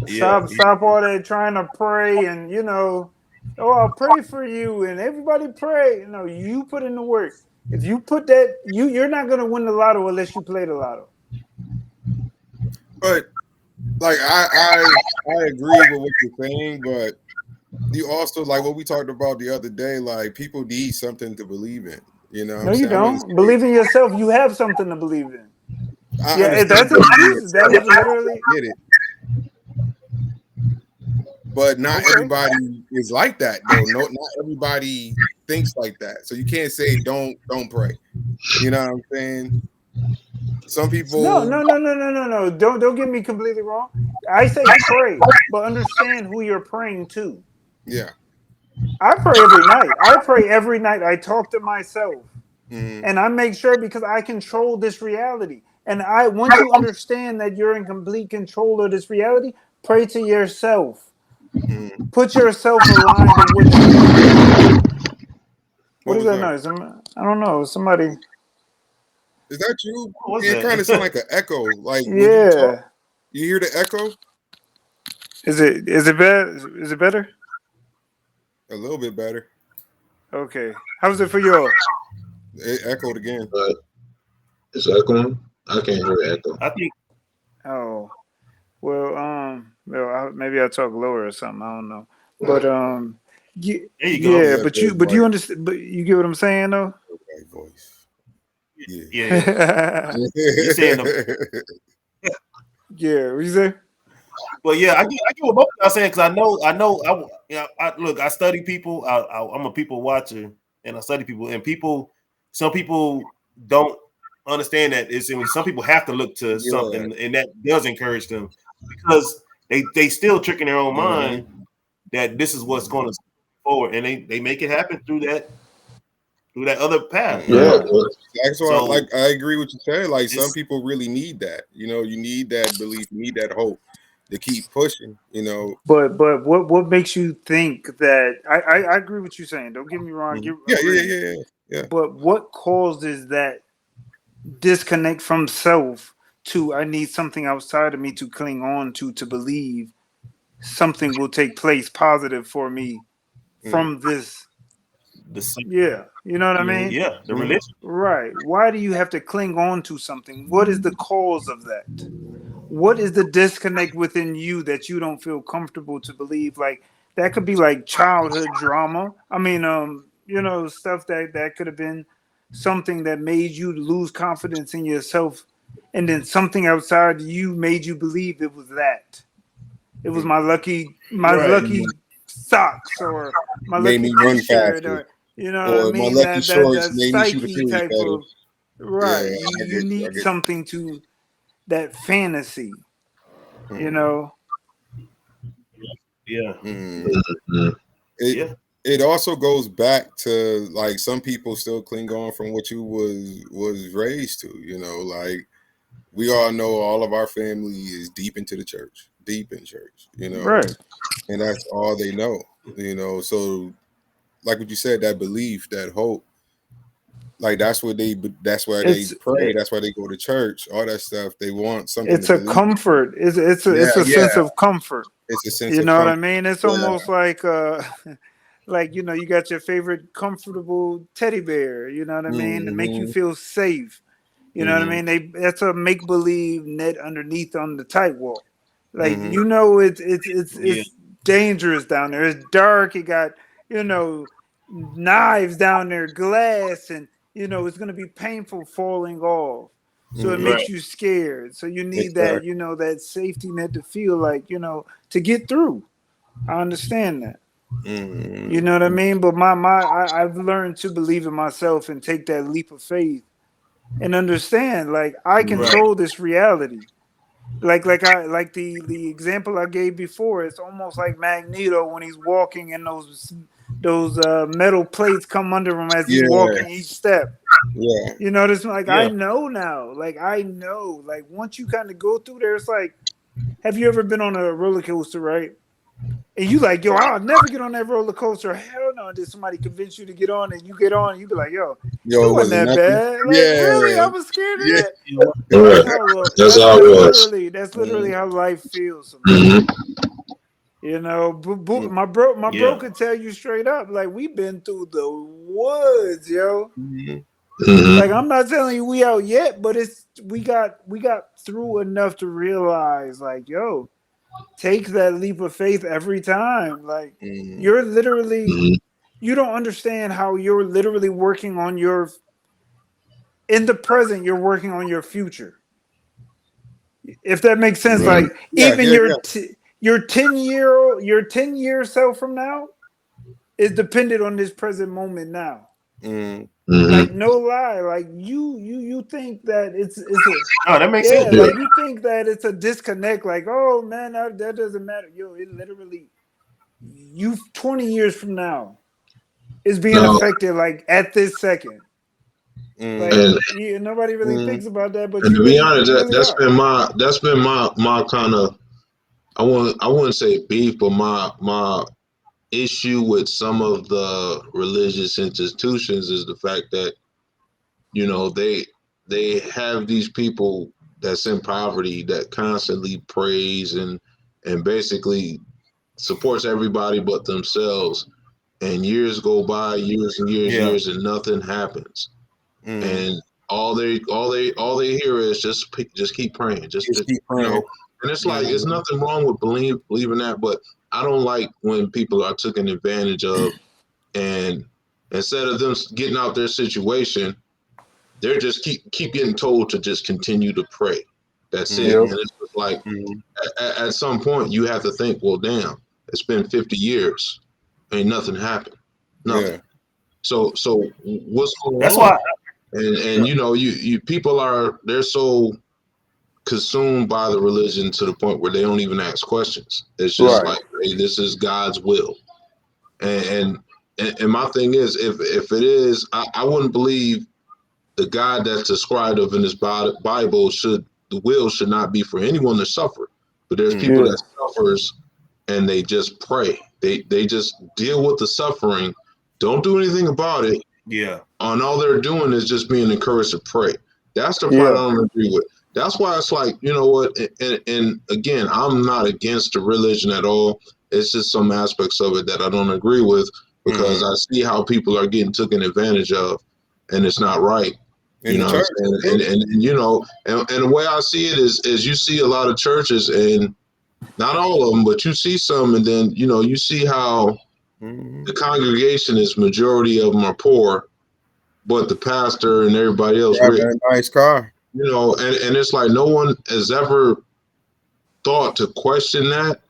yeah. Stop all that trying to pray and oh, I'll pray for you and everybody pray. No, you put in the work. If you put that, you're not gonna win the lotto unless you play the lotto. But like I agree with what you're saying, but you also like what we talked about the other day. Like people need something to believe in. You know what No, I'm you saying? I wouldn't don't. Believe in yourself. You have something to believe in. say I Yeah, understand that's believing in excuses. That yourself. is literally I get it, but not okay. everybody is like that though. No, not everybody thinks like that. So you can't say don't pray. You know what I'm saying? Some No, people, no, no, no, no, no, no. Don't get me completely wrong. I say pray, but understand who you're praying to. yeah. I pray every night. I pray every night. I talk to myself. Mhm, And I make sure because I control this reality. And I once you understand that you're in complete control of this reality, pray to yourself. mhm. Put yourself aligned of what you need. What What is was that that? noise? I don't know. Somebody. Is that you? What was It kind of sound that? like an echo. Like when you talk, Yeah. you hear the echo Is it better? Is it better? a little bit better. Okay. How's it for you? It echoed again. But it's echoing. I can't hear echo. I think Oh. Well, maybe I talk lower or something. I don't know. But there you go. yeah. Yeah, But very you white, understand. But you get what I'm saying, though. white voice. Yeah. Yeah, yeah. You saying the Yeah. What you say? but yeah, I get what both of y'all saying because look, I study people. I'm a people watcher, and I study people. And some people don't understand that it's. I mean, some people have to look to Yeah. something, and that does encourage them because they still trick in their own mind Mhm. that this is what's going to forward, and they make it happen through that other path, you Mhm. Yeah, know. Yeah. well, That's why, So like, I agree with you saying. Like, some it's people really need that. You know, you need that belief, you need that hope to keep pushing. You know. But what makes you think that I agree with you saying. Don't get me wrong. Mhm. You Yeah, yeah, agree. yeah, yeah, yeah. But what causes that disconnect from self to I need something outside of me to cling on to believe something will take place positive for me Mhm. from this. the same, Yeah, you know what I mean? yeah, the Mhm. religion, Right. Why do you have to cling on to something? What is the cause of that? What is the disconnect within you that you don't feel comfortable to believe? Like that could be like childhood drama. I mean, stuff that could have been something that made you lose confidence in yourself, and then something outside you made you believe it was that. It was Mhm. my right? lucky socks or my Made lucky me run T-shirt faster, or you know what I or my mean? lucky That shorts made me shoot a psyche period type better. of Yeah, right. I You get you. I need get something to that fantasy, you. you know. Yeah, Mhm. mhm. It yeah, it also goes back to like some people still cling on from what you was raised to. You know, like we all know all of our family is deep into the church, deep in church. You know, Right. and that's all they know. You know, so like what you said, that belief, that hope, like that's why they It's pray, that's why they go to church, all that stuff. They want something to it's a believe in. comfort. Yeah, It's a yeah, sense of comfort. it's a sense You of know what I comfort. mean? It's Yeah. almost like like you got your favorite comfortable teddy bear, you know what I mean? To make you Hmm. feel safe. You know what I Hmm. mean? That's a make believe net underneath on the tight wall. Like Hmm. yeah, it's dangerous down there. It's dark. It got you know knives down there, glass, and it's gonna be painful falling off. So it Hmm. right. makes you scared. So you need that Exactly. that safety net to feel like to get through. I understand that. You Hmm. know what I mean? But I've learned to believe in myself and take that leap of faith and understand like I Right. control this reality. Like the example I gave before, it's almost like Magneto when he's walking in those metal plates come under him as he's Yeah, walking each step. yeah. You know, this like Yeah. I know now. Like I know. Like once you kind of go through there, it's like, have you ever been on a roller coaster, right? And you like, yo, I'll never get on that roller coaster. Hell no. Did somebody convince you to get on and you get on, you be like, yo, Yo, it it wasn't wasn't that nothing. bad. Like, really? I Yeah, was scared of yeah. that. Right. That's how That's how it was. that's literally how life feels Hmm. sometimes. You know, Mm, my bro Yeah. could tell you straight up, like we've been through the woods, yo. mhm. Hmm. Like I'm not telling you we out yet, but it's we got through enough to realize, like, yo, take that leap of faith every time. Like Mhm. you're literally Hmm. you don't understand how you're literally working on your in the present, you're working on your future. If that makes sense, Right. like Yeah, even yeah, yeah. your 10-year self from now is dependent on this present moment now. Mhm. Hmm. Like no lie, like you think that it's a No, that makes yeah, sense. Yeah. like you think that it's a disconnect. Like oh man, that doesn't matter. Yo, it literally you 20 years from now is being No, affected like at this second. Mhm. Like and nobody really Mhm. thinks about that, but and to be honest, you really that's are. been my kind of I wouldn't say beef, but my issue with some of the religious institutions is the fact that they have these people that's in poverty that constantly praise and basically supports everybody but themselves, and years go by, years and years, Yeah. years, and nothing happens. Mhm. And all they hear is just keep praying, Just keep you praying. know. And it's like it's Mhm. nothing wrong with believing that, but I don't like when people are taken advantage of, and instead of them getting out their situation, they're just keep getting told to just continue to pray. That's it. Yep. And it's just like Mhm. at some point you have to think, well, damn, it's been 50 years, ain't nothing happened, nothing. Yeah. So what's going That's why. on? And you people they're so consumed by the religion to the point where they don't even ask questions. It's just Right. like, hey, this is God's will. And my thing is, if it is, I wouldn't believe the God that's described of in this Bible the will should not be for anyone to suffer. But there's Mhm. people Yeah. that suffers and they just pray. They just deal with the suffering, don't do anything about it, Yeah. and all they're doing is just being encouraged to pray. That's the part I Yeah. don't agree with. That's why it's like, you know what, and again, I'm not against the religion at all. It's just some aspects of it that I don't agree with because Mhm. I see how people are getting taken advantage of, and it's not right. In the What I'm church saying? too. And the way I see it is you see a lot of churches, and not all of them, but you see some, and then you see how Mhm. the congregation is majority of them are poor, but the pastor and everybody else rich. Driving a nice car. And it's like no one has ever thought to question that,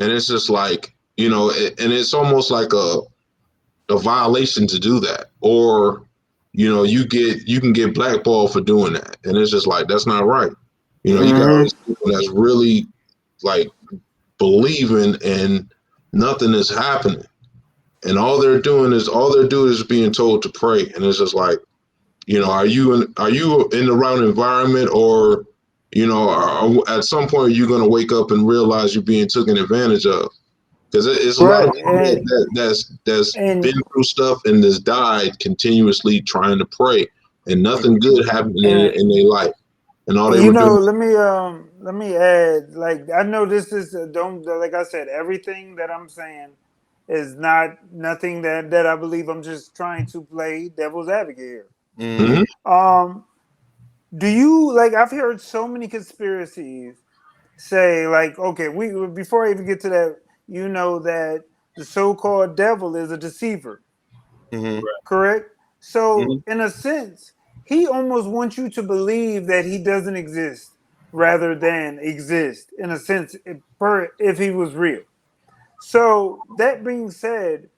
and it's just like and it's almost like a violation to do that, or you can get blackballed for doing that, and it's just like that's not right. You got all Mm-hmm. these people that's really like believing, and nothing is happening, and all they're doing is being told to pray, and it's just like, are you in the right environment, or at some point you're going to wake up and realize you're being taken advantage of, because it's a lot of Right. people that's been And through stuff and has died continuously trying to pray, and nothing good happened and in their life, and all and they were doing. let me add, like I know this is don't like I said, everything that I'm saying is not nothing that I believe. I'm just trying to play devil's advocate here. Mhm. Mhm. Um, do you like? I've heard so many conspiracies say like, okay, we before I even get to that, you know that the so-called devil is a deceiver, Mhm. correct? So Mhm. in a sense, he almost wants you to believe that he doesn't exist rather than exist. In a sense, if he was real. So that being said,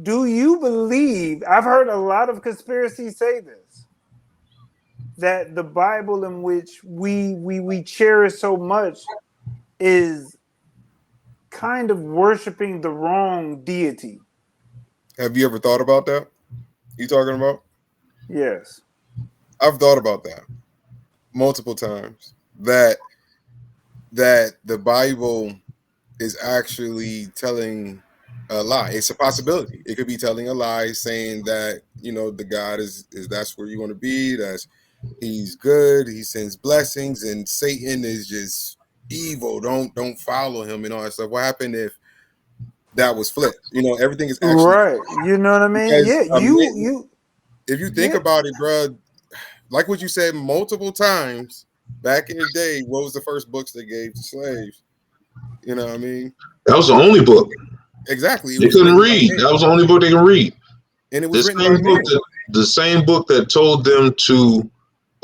do you believe? I've heard a lot of conspiracies say this, that the Bible in which we cherish so much is kind of worshiping the wrong deity. Have you ever thought about that? You talking about? Yes. I've thought about that multiple times. That the Bible is actually telling a lie. It's a possibility. It could be telling a lie, saying that the God is that's where you want to be. That's he's good. He sends blessings, and Satan is just evil. Don't follow him and all that stuff. What happened if that was flipped? Everything is actually Right. You know what I mean? because Yeah. if you think Yeah. about it, bro, like what you said multiple times back in the day, what was the first books they gave to slaves? You know what I mean? That was the only book Exactly. It they was couldn't written by read. men. That was the only book they could read. And it The was written by same book men. that told them to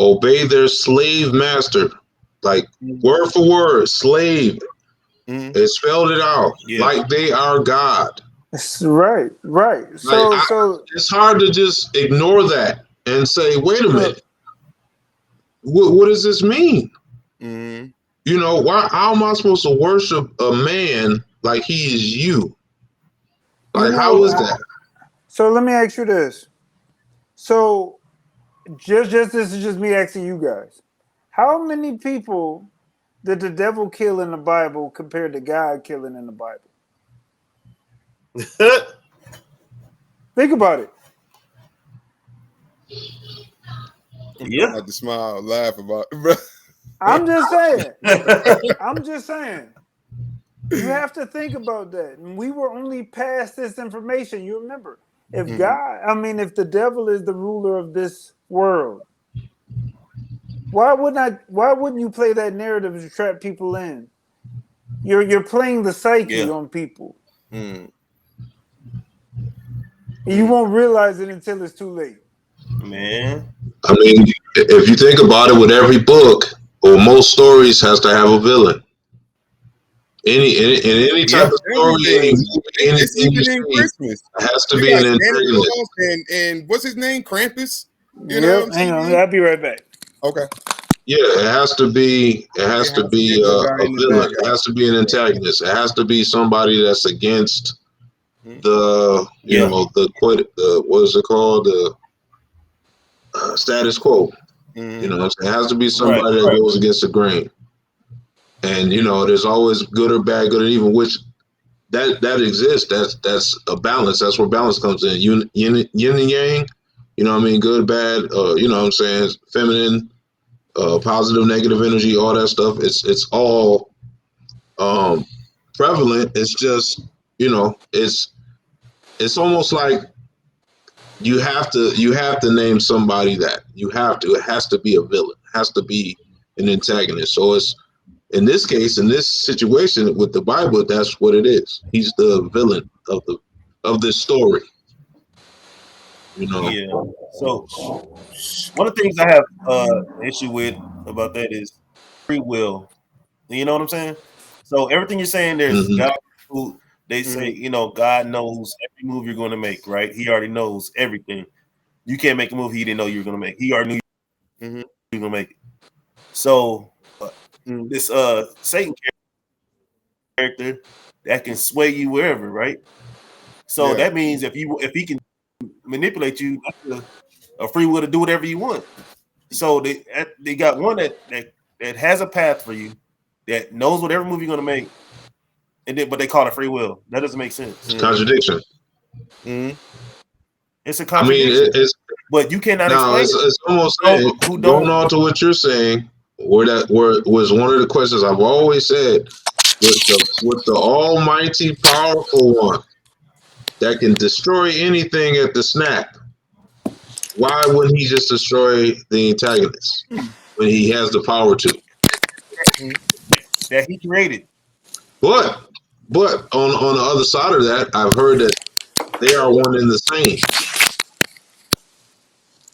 obey their slave master, like word for word, slave. Mhm. It spelled it out like they are God. Right. Right. Like So it's hard to just ignore that and say, "Wait a look, minute, what does this mean?" Mhm. Why? How am I supposed to worship a man like he is you? you Like, how know, is that? so let me ask you this. So just this is just me asking you guys. How many people did the devil kill in the Bible compared to God killing in the Bible? Think about it. Yeah. I had to smile, laugh about it, bro. I'm just saying. I'm just saying. You have to think about that. And we were only passed this information. You remember, if if the devil is the ruler of this world, why wouldn't you play that narrative to trap people in? You're playing the psyche Yeah. on people. Mm. And you won't realize it until it's too late. Man. I mean, if you think about it, with every book or most stories has to have a villain. Any type Yeah. of story, any Everything. movie, It's anything you even in see, Christmas. it has to You be got an Santa antagonist. Claus and what's his name? Krampus. You know what Yep. I'm Hang on. saying? I'll be right back. Okay. Yeah, it has to be. It It has to has to be a be good guy a and a villain. bad It guy. has to be an antagonist. It has to be somebody that's against the Yeah. the what is it called, the status quo. Mm-hmm. It has to be Right. somebody that goes against the grain. And there's always good or bad, good or evil, which that exists. That's a balance. That's where balance comes in. Yin and yang. Good, bad. What I'm saying, feminine, positive, negative energy, all that stuff. It's all prevalent. It's just it's almost like you have to name somebody that you have to. It has to be a villain. It has to be an antagonist. So it's in this case, in this situation with the Bible, that's what it is. He's the villain of this story. Yeah. So one of the things I have an issue with about that is free will. You know what I'm saying? So everything you're saying, there's hmm God who they say, God knows every move you're going to make, right? He already knows everything. You can't make a move he didn't know you were going to make. He already knew you were going to make it. So this Satan character that can sway you wherever, right? So Yeah. that means if he can manipulate you, that's a free will to do whatever you want. So they got one that has a path for you, that knows whatever move you're going to make, but they call it free will. That doesn't make sense. It's contradiction. Mm-hmm. It's a I mean, contradiction, it's but you cannot now explain it. it's almost Those saying, who going don't, on to what you're saying, where was one of the questions I've always said, with the Almighty powerful one that can destroy anything at the snap. Why wouldn't he just destroy the antagonist when he has the power to? that he created. But on the other side of that, I've heard that they are one and the same,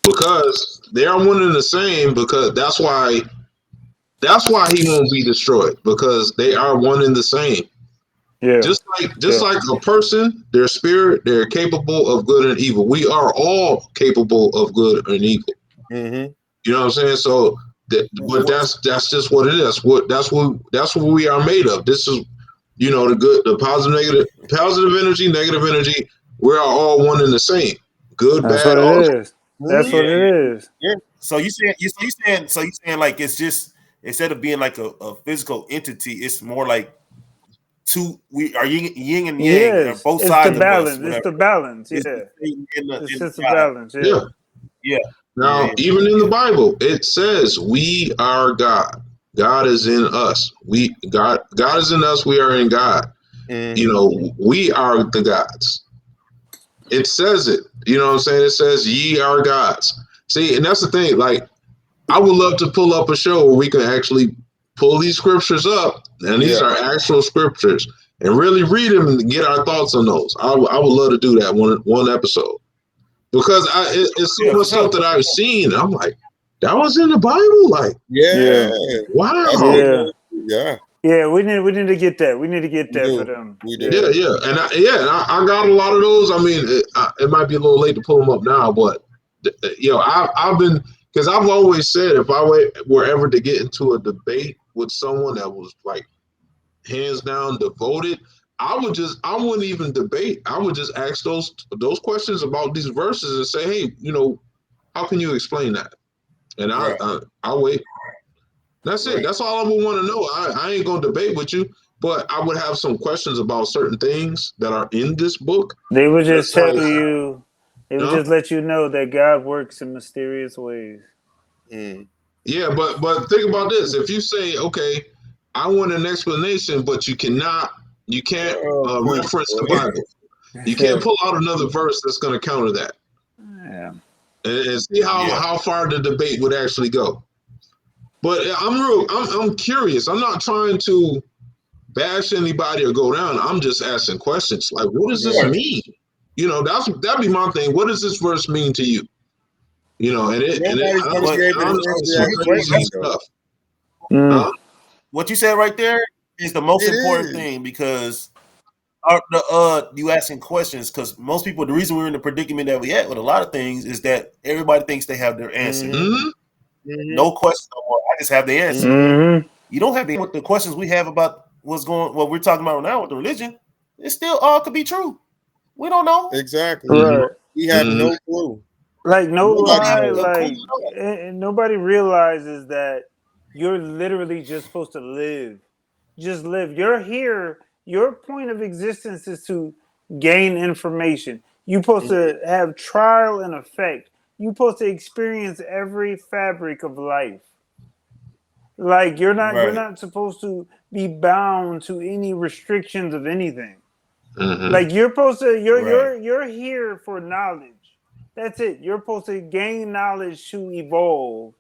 because they are one and the same, because that's why he won't be destroyed, because they are one and the same. Yeah. Just like a person, their spirit, they're capable of good and evil. We are all capable of good and evil. Mm-hmm. You know what I'm saying? So but that's just what it is. That's what we are made of. This is the good, the positive, negative, positive energy, negative energy. we are all one and the same. Good, That's bad, what all. it is. That's what it is. So you saying like it's just instead of being like a physical entity, it's more like we are yin and yang, Yes, both it's the sides of us, balance. It's whatever. the balance. It's Yeah, the Satan it's and the just a God. balance. Yeah. Yeah. Now, even in the Bible, it says we are God. God is in us. God is in us. We are in God. You know, we are the gods. It says it. You know what I'm saying? It says ye are gods. See, and that's the thing. Like, I would love to pull up a show where we can actually pull these scriptures up, and these are actual scriptures, and really read them and get our thoughts on those. I would love to do that one episode because it's so much stuff that I've seen. I'm like, that was in the Bible. Like, wow. Yeah, we need to get that. We need to get that for them. Yeah. And I got a lot of those. I mean, it might be a little late to pull them up now, but I've been, because I've always said if I were ever to get into a debate with someone that was like hands down devoted, I wouldn't even debate. I would just ask those questions about these verses and say, hey, how can you explain that? And I'll wait. That's it. That's all I would want to know. I ain't gonna debate with you, but I would have some questions about certain things that are in this book. They would just tell you. They would just let you know that God works in mysterious ways. Yeah, but think about this. If you say, okay, I want an explanation, but you can't reference the Bible. You can't pull out another verse that's going to counter that. Yeah. And see how far the debate would actually go. But I'm curious. I'm not trying to bash anybody or go down. I'm just asking questions. Like, what does this mean? That'd be my thing. What does this verse mean to you? What you said right there is the most important thing, because you asking questions, because most people, the reason we're in the predicament that we had with a lot of things is that everybody thinks they have their answer. No question no more. I just have the answer. You don't have the questions we have about what we're talking about now with the religion. It still all could be true. We don't know. Exactly. Right. We have no clue. Like, no lie, like, nobody realizes that you're literally just supposed to live. Just live. You're here. Your point of existence is to gain information. You're supposed to have trial and effect. You're supposed to experience every fabric of life. Like, you're not supposed to be bound to any restrictions of anything. Like, you're supposed to you're here for knowledge. That's it. You're supposed to gain knowledge to evolve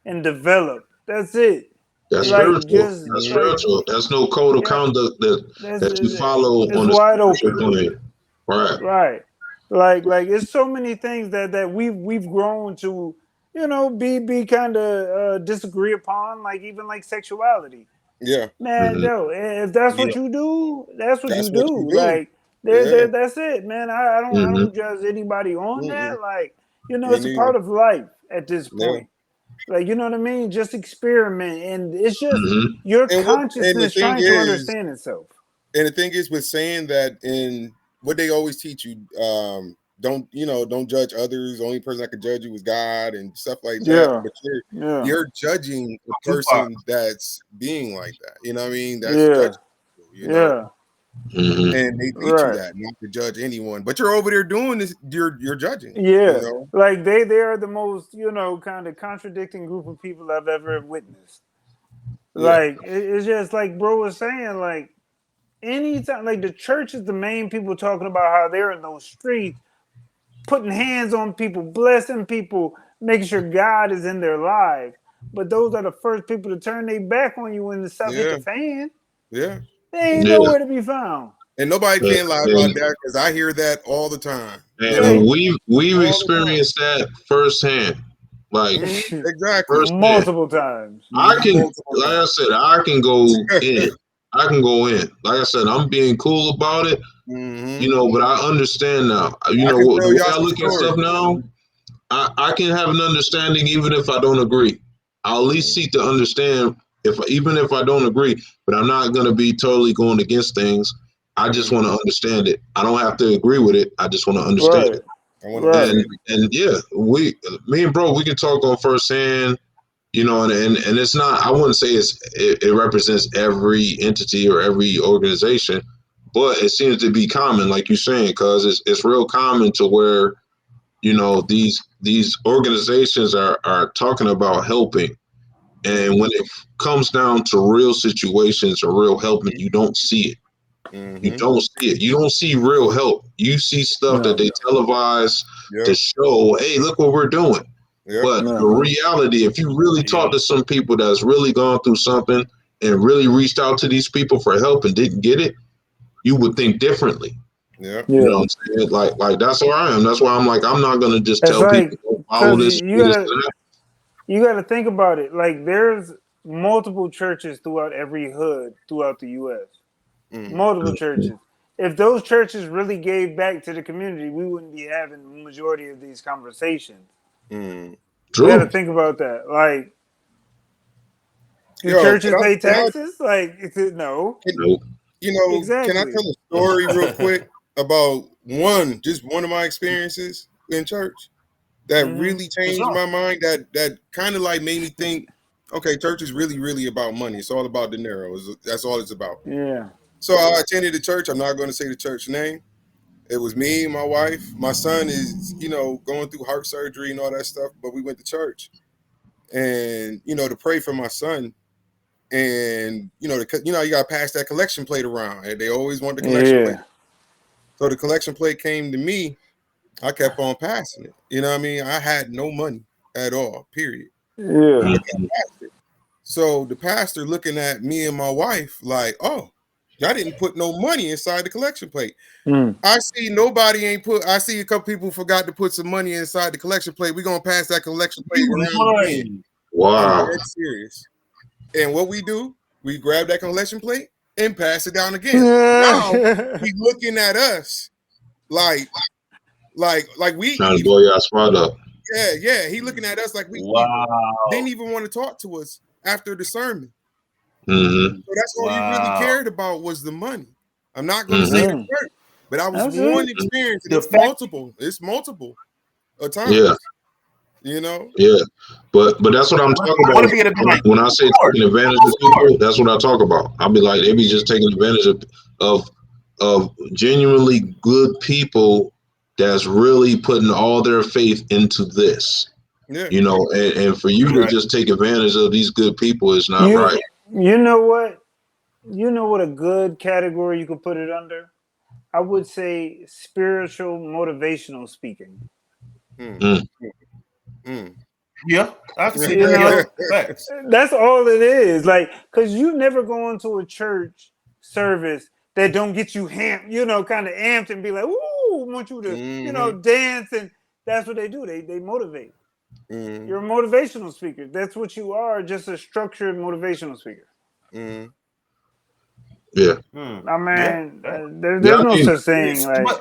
and develop. That's it. That's spiritual. That's spiritual. There's no code of conduct that you follow on the wide spiritual plane. Right. Like it's so many things that we've grown to, be kind of disagree upon, like even like sexuality. Yeah. Man, if that's what you do, that's what you do. Like that's it, man. I don't judge anybody on that. Like, it's a part of life at this point. Like, you know what I mean? Just experiment, and it's just your consciousness trying to understand itself. And the thing is with saying that, in what they always teach you, don't judge others. The only person that can judge you is God and stuff like that. But you're judging the person that's being like that. You know what I mean? That's judging people, And they teach you that, not to judge anyone. But you're over there doing this, you're judging. Yeah. Like they are the most, kind of contradicting group of people I've ever witnessed. Like, it's just like bro was saying, like, anytime, like, the church is the main people talking about how they're in those streets, putting hands on people, blessing people, making sure God is in their lives. But those are the first people to turn their back on you when the stuff hit the fan. Yeah. They ain't nowhere to be found. And nobody can lie about that, because I hear that all the time. And we've experienced that firsthand. Like, exactly, multiple times. I can, like I said, I can go in. I can go in. Like I said, I'm being cool about it. But I understand now. The way I look at stuff now, I can have an understanding even if I don't agree. I'll at least seek to understand even if I don't agree. But I'm not going to be totally going against things. I just want to understand it. I don't have to agree with it. I just want to understand it. I want to And yeah, me and bro, we can talk on firsthand. And it's not. I wouldn't say it represents every entity or every organization, but it seems to be common, like you're saying, because it's real common to where these organizations are talking about helping, and when it comes down to real situations or real helping, you don't see it. You don't see it. You don't see real help. You see stuff that they televise to show, hey, look what we're doing. But the reality, if you really talk to some people that's really gone through something and really reached out to these people for help and didn't get it, you would think differently. Yeah. You know what I'm saying? Like that's where I am. That's why I'm like, I'm not gonna just It's tell like, people follow this. You gotta think about it. Like there's multiple churches throughout every hood throughout the US. Multiple churches. If those churches really gave back to the community, we wouldn't be having the majority of these conversations. You got to think about that. Like, do churches pay taxes? Like, no. Can I tell a story real quick about just one of my experiences in church that really changed my mind? That kind of like made me think, okay, church is really, really about money. It's all about dinero. That's all it's about. Yeah. So I attended the church. I'm not going to say the church name. It was me, my wife. My son is, going through heart surgery and all that stuff. But we went to church, and to pray for my son. And you got to pass that collection plate around, and they always want the collection plate. So the collection plate came to me. I kept on passing it. You know what I mean? I had no money at all. Period. Yeah. So the pastor looking at me and my wife like, oh, y'all didn't put no money inside the collection plate. I see nobody ain't put. I see a couple people forgot to put some money inside the collection plate. We're gonna pass that collection plate around again. Wow. I'm dead serious. And what we do, we grab that collection plate and pass it down again. Now he's looking at us like we trying to blow your spot up. Yeah. He looking at us like we didn't even want to talk to us after the sermon. So that's all he really cared about was the money. I'm not going to say the church, but that was one experience. And it's multiple times. Yeah. Yeah, but that's what I'm talking about. When I say taking advantage of people, that's what I talk about. I'll be like, they be just taking advantage of genuinely good people that's really putting all their faith into this. And for you to just take advantage of these good people is not right. You know what? You know what a good category you could put it under? I would say spiritual motivational speaking. Yeah, I can see that. That's all it is. Like, because you never go into a church service that don't get you kind of amped and be like, "Ooh, want you to, dance." And that's what they do. They motivate. You're a motivational speaker. That's what you are. Just a structured motivational speaker. Yeah. I mean, there's no such thing. Like,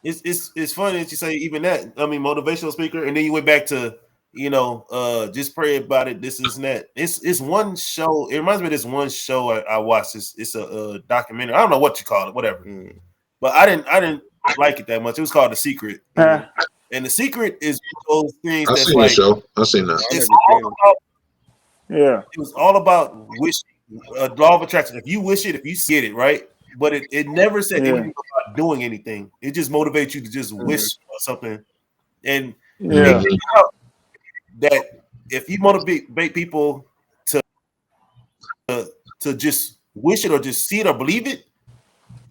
it's funny that you say even that. I mean, motivational speaker, and then you went back to just pray about it. This is that. It's one show. It reminds me of this one show I watched. It's a documentary. I don't know what you call it, whatever. But I didn't like it that much. It was called The Secret. And The Secret is those things I've that's seen like the show. I've seen that. It's all about, it was all about wishing. Law of attraction. If you wish it, if you get it, right? But it never said anything about doing anything. It just motivates you to just wish something. And that if you motivate people to just wish it or just see it or believe it,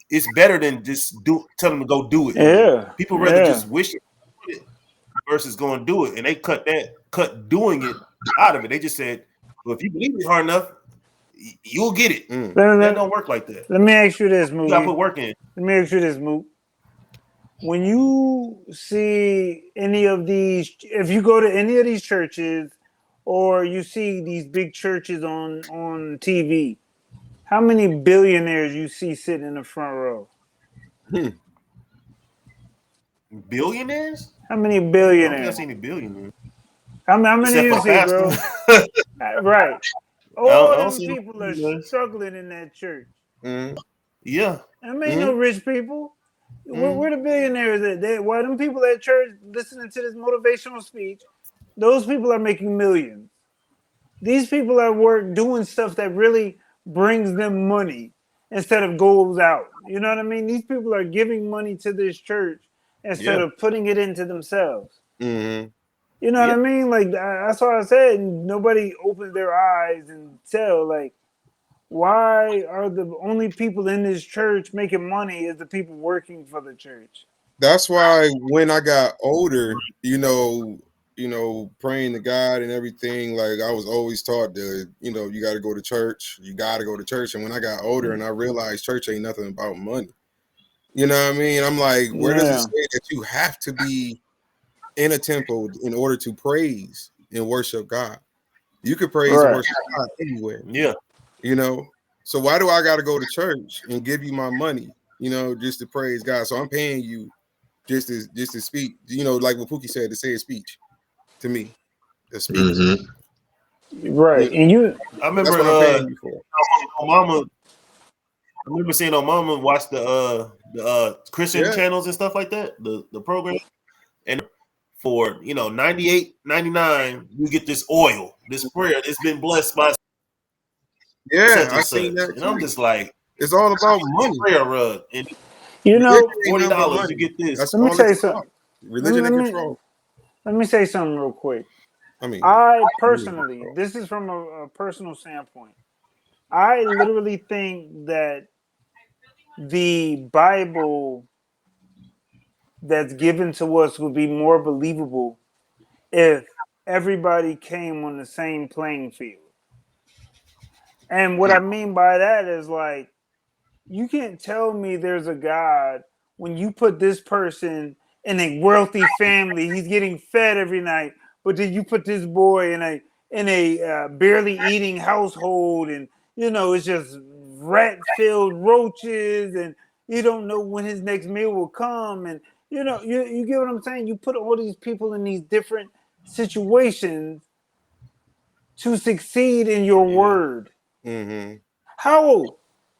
it's better than just tell them to go do it. Yeah. People rather just wish it versus go and do it. And they cut doing it out of it. They just said, well, if you believe it hard enough, you'll get it. That don't work like that. Let me ask you this, Mook. You gotta put work in. Let me ask you this, Mook. When you see any of these, if you go to any of these churches or you see these big churches on TV, how many billionaires you see sitting in the front row? Billionaires? How many billionaires? I don't think I've seen any billionaires. How many you see, bro? Right. All those people are struggling in that church. Yeah, Yeah. Them ain't no rich people. Where the billionaires at? Why them people at church listening to this motivational speech? Those people are making millions. These people are doing stuff that really brings them money instead of goes out. You know what I mean? These people are giving money to this church instead of putting it into themselves. Mm-hmm. You know what I mean? Like that's what I said. Nobody opens their eyes and tell like, why are the only people in this church making money is the people working for the church? That's why when I got older, praying to God and everything, like I was always taught that, you got to go to church. You got to go to church. And when I got older and I realized church ain't nothing about money, you know what I mean? I'm like, where does it say that you have to be in a temple in order to praise and worship God? You could praise and worship God anywhere. Yeah. So why do I got to go to church and give you my money, just to praise God? So I'm paying you just to speak, like what Pookie said, to say a speech to me, a speech. Mm-hmm. Right. And I remember that's what I'm paying you for. I remember seeing Mama watch the Christian channels and stuff like that, the program. And for $98.99, you get this oil, this prayer. It's been blessed by I seen that. And I'm just like, it's all about money. Prayer rug. And $40, you get this. That's let me all tell you it's about. something. Religion and control. Let me say something real quick. I personally, this is from a personal standpoint. I literally think that the Bible that's given to us would be more believable if everybody came on the same playing field. And what I mean by that is like, you can't tell me there's a God when you put this person in a wealthy family, he's getting fed every night, but then you put this boy in a barely eating household, and it's just rat-filled roaches, and you don't know when his next meal will come, and you get what I'm saying. You put all these people in these different situations to succeed in your word. Mm-hmm. How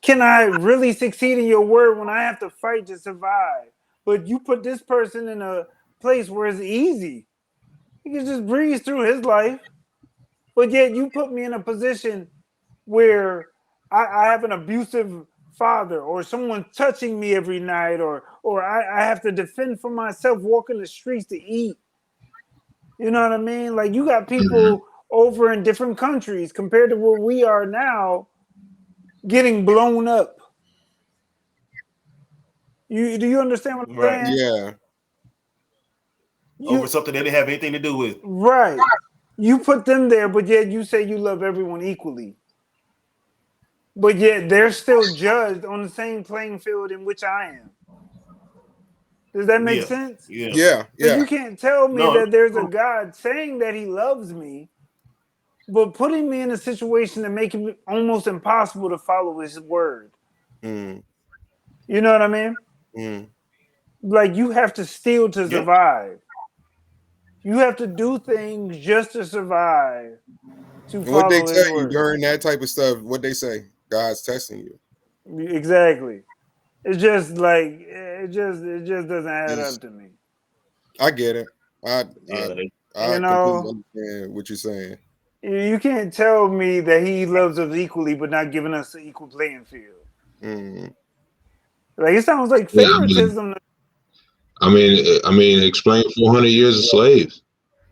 can I really succeed in your word when I have to fight to survive? But you put this person in a place where it's easy. He can just breeze through his life. But yet you put me in a position where I have an abusive father, or someone touching me every night, or I have to defend for myself, walking the streets to eat. You know what I mean? Like, you got people over in different countries compared to where we are now, getting blown up. Do you understand what I'm saying? Yeah. Over something they didn't have anything to do with. Right. You put them there, but yet you say you love everyone equally. But yet they're still judged on the same playing field in which I am. Does that make sense? Yeah. So you can't tell me that there's a God saying that he loves me, but putting me in a situation that makes it almost impossible to follow his word. Mm. You know what I mean? Mm. Like, you have to steal to survive. You have to do things just to survive. To follow what they his tell you word. during that type of stuff, what they say, God's testing you. Exactly. It's just like it just doesn't add up to me. I get it. I completely understand what you're saying. You can't tell me that he loves us equally, but not giving us an equal playing field. Mm. Like, it sounds like favoritism. I mean, explain 400 years of slaves.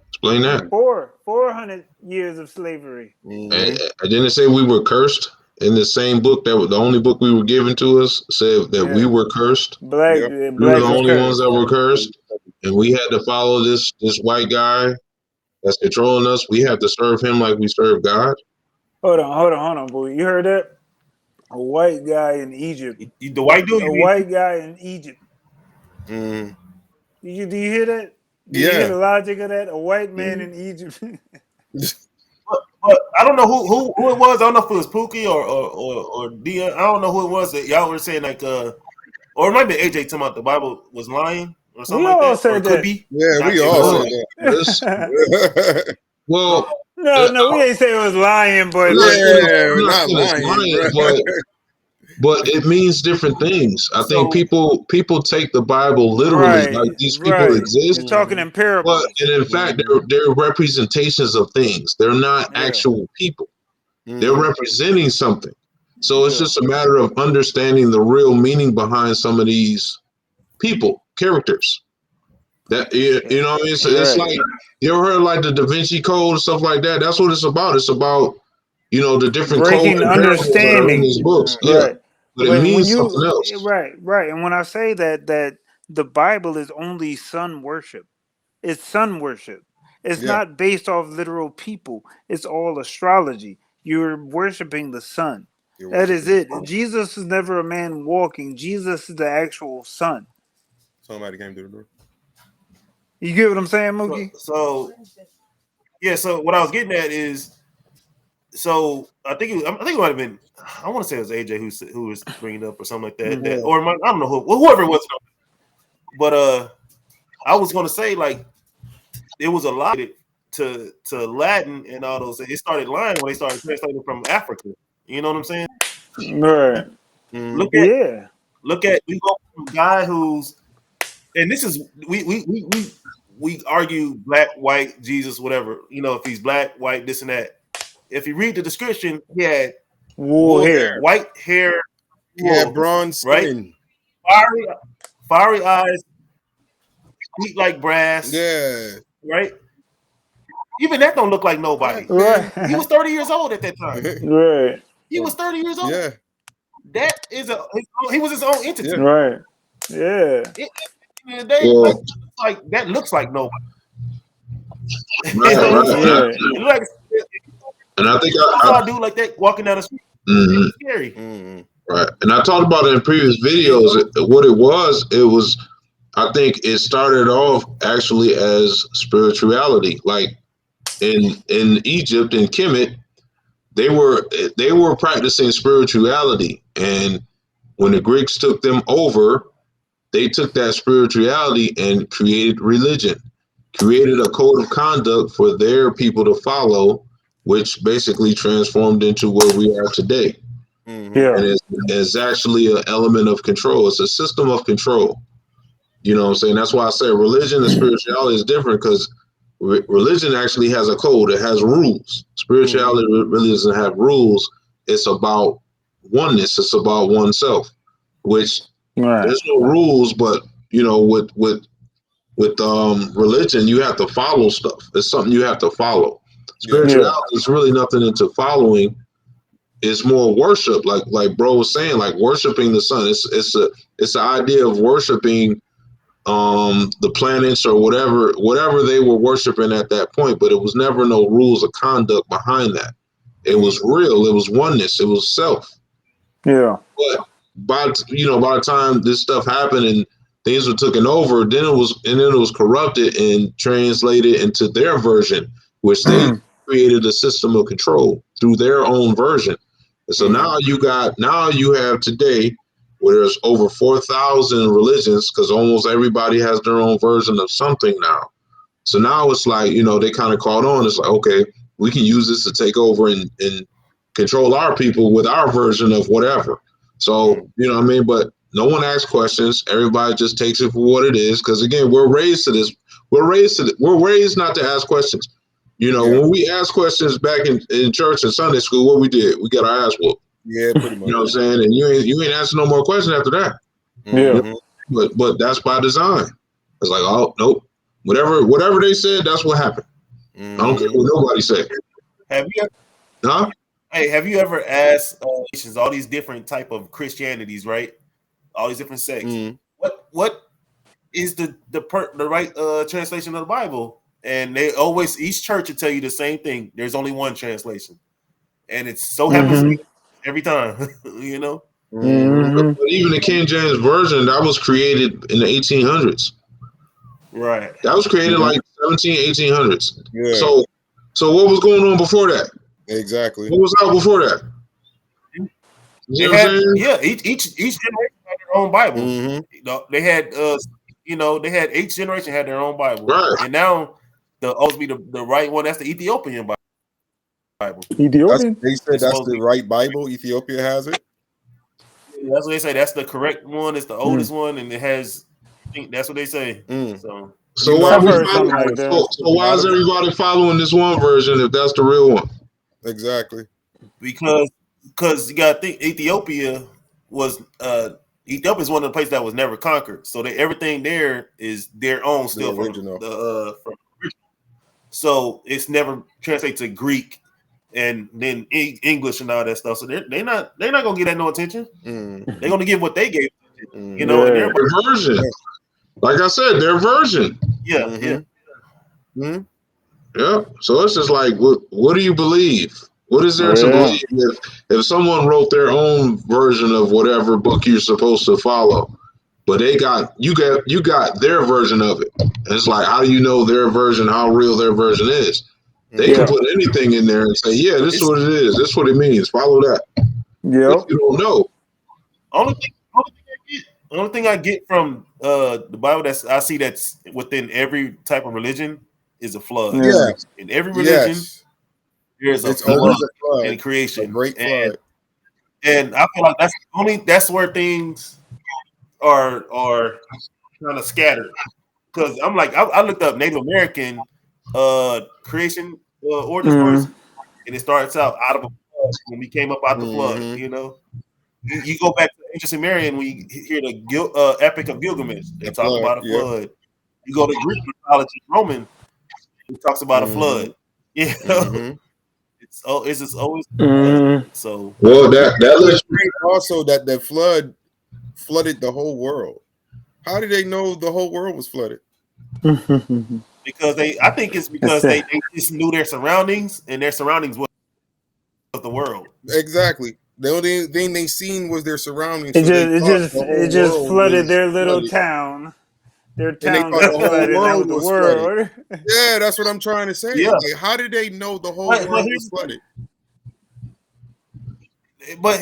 Explain that. 400 years of slavery. Mm-hmm. I didn't say we were cursed. In the same book, the only book we were given to us said that we were cursed. Black We were the only cursed. ones that were cursed, and we had to follow this white guy that's controlling us. We have to serve him like we serve God. Hold on, boy. You heard that? A white guy in Egypt. The white dude. A white guy in Egypt. Mm. Do you hear that? Do you hear the logic of that? A white man in Egypt. But I don't know who it was. I don't know if it was Pookie or Dia. I don't know who it was that y'all were saying, like, or it might be AJ talking about the Bible was lying or something We like all that. said or it that. could be. Yeah, we all said that. Well, no, we ain't say it was lying, but not lying, lying, bro. but it means different things. I think So people take the Bible literally, like Right, these people right. exist, You're talking in but parables. and in fact they're representations of things. They're not Yeah, actual people. They're Mhm. representing something. So it's yeah. just a matter of understanding the real meaning behind some of these people, characters. That you know, what I mean? It's Right. like you ever heard like the Da Vinci Code and stuff like that. That's what it's about. It's about the different codes Breaking and parables that are in understanding. these books. Yeah, Right. but it When means something you else. right, right. And when I say that the Bible is only sun worship. It's sun worship. It's Yeah, not based off literal people. It's all astrology. You're worshiping the sun. you're That is worshiping the it. sun. Jesus is never a man walking. Jesus is the actual sun. Somebody came through the door. You get what I'm saying, so, Mookie? so yeah. So what I was getting at is, so I think it might have been, I want to say it was AJ who was bringing it up or something like that. Mhm. Or I don't know whoever it was. But I was going to say, like, it was a lot to Latin and all those. It started lying when they started translating from Africa. You know what I'm saying? Right. Mhm. Look at Yeah. we go from a guy who's, and this is we argue black, white, Jesus, whatever. If he's black, white, this and that. If you read the description, he had Wool Wool hair. hair. white hair, He had wool, bronze right? skin. Fiery eyes, feet like brass, Yeah. right? Even that don't look like Black nobody. man. He was Right. 30 years old at that time. Right. He was 30 years old. Yeah. That is he was his own Yeah. entity. Right. Yeah. At the end of the day, Well, like that looks like nobody. You right, know what I'm right, saying? Yeah. It look like and I think I saw a dude like that walking down the street. mhm, Scary. Mhm. right, and I talked about it in previous You videos. know? What it was. I think it started off actually as spirituality, like in Egypt in Kemet, they were practicing spirituality, and when the Greeks took them over, they took that spirituality and created religion, created a code of conduct for their people to follow, which basically transformed into where we are today. Mhm. And Yeah. it's actually an element of control. It's a system of control. You know what I'm saying? That's why I say religion and spirituality is different, because religion actually has a code. It has rules. Mhm. Spirituality really doesn't have rules. It's about oneness. It's about oneself, which Right. there's no rules, but with religion, you have to follow stuff. It's something you have to follow. Yeah. Yeah. Spirituality is really nothing into following. It's more worship, like bro was saying, like worshiping the sun. It's the idea of worshiping the planets or whatever they were worshiping at that point, but it was never no rules of conduct behind that. It was real. It was oneness. It was self. Yeah. But by the time this stuff happened and things were taken over, then it was corrupted and translated into their version, which they created a system of control through their own version. And so Mhm. now you have today where there's over 4,000 religions, because almost everybody has their own version of something now. So now it's like, they kind of caught on. It's like, okay, we can use this to take over and control our people with our version of whatever. So, Mhm. you know what I mean? But no one asks questions. Everybody just takes it for what it is. Because again, we're raised to this. We're raised not to ask questions. Yeah. When we asked questions back in church and Sunday school, what we did, we got our ass whooped. Yeah. Pretty You much. know what I'm saying? And you ain't asking no more questions after that. Yeah. Mhm. But that's by design. It's like, oh nope. Whatever they said, that's what happened. I don't care Mhm. what nobody said. Have you Huh? have you ever asked all these different type of Christianities, right? All these different sects. Mhm. What is the right translation of the Bible? And they always, each church will tell you the same thing. There's only one translation, and it so happens Mm-hmm. every time. You know, Mhm. Mm-hmm. But even the King James version that was created in the 1800s. right? That was created Yeah. like 1800s. Yeah. So what was going on before that? Exactly. What was out before that? You They know what I'm had, saying? yeah, each generation had their own Bible. Mhm. They had they had each generation had their own Bible, Right. and now the always be the right one. That's the Ethiopian Bible. That's Ethiopian. they said It's that's supposed to the be, right Bible. Ethiopia has it. That's what they say. That's the correct one. It's the oldest one, and it has. I think that's what they say. So why why is everybody following this one version if that's the real one? Exactly. Because you got to think Ethiopia was Ethiopia is one of the places that was never conquered. So everything there is their own still from original. So it's never translated to Greek and then English and all that stuff. So they're not gonna get that no attention. They're gonna give what they gave. You know, and their version. Like I said, their version. Yeah. Yeah. So it's just like, what do you believe? What is there to believe if someone wrote their own version of whatever book you're supposed to follow, but you got their version of it? And it's like, how do you know their version, how real their version is? They can put anything in there and say, yeah, this is what it is. This is what it means. Follow that. Yeah. But you don't know. Only thing I get from the Bible I see that's within every type of religion is a flood. Yeah. In every religion, there's a flood in creation. A great flood. And I feel like that's where things are kind of scattered. Because I'm like, I looked up Native American creation origin stories, and it starts out of a flood when we came up out the flood, you know. You go back to ancient Sumerian when you hear the Epic of Gilgamesh. They talk about a flood. You go to Greek mythology, Roman, it talks about a flood. You know, it's just always so. Well, that also that flood flooded the whole world. How did they know the whole world was flooded? Because I think it's because they just knew their surroundings, and their surroundings was the world. Exactly. The only thing they seen was their surroundings. It just flooded their little town. Their town got flooded. That was the world. Yeah, that's what I'm trying to say. Yeah. Like, how did they know the whole world was flooded? But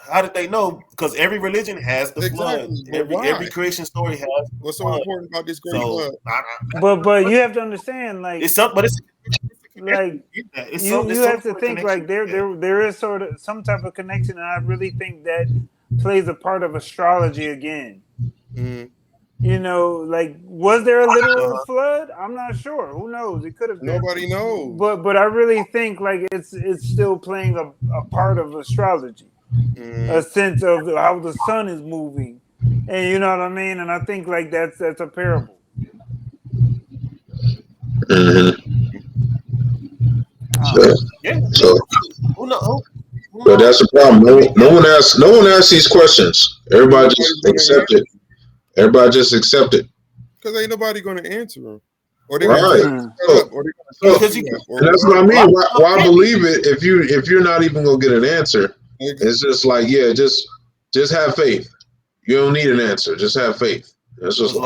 how did they know? Because every religion has the flood. Every creation story has. What's so important about this great flood? But you have to understand, like, it's something. But it's like you have to think like there is sort of some type of connection, and I really think that plays a part of astrology again. You know, like, was there a literal flood? I'm not sure. Who knows? It could have been. Nobody knows. But I really think like it's still playing a part of astrology, a sense of how the sun is moving, and you know what I mean. And I think like that's a parable. So, but that's the problem. No one asks these questions. Everybody just accept it. Everybody just accept it. Because ain't nobody going to answer them. Or they're and that's what I mean. Why believe it if you're not even gonna get an answer? It's just like, just have faith. You don't need an answer. Just have faith. That's just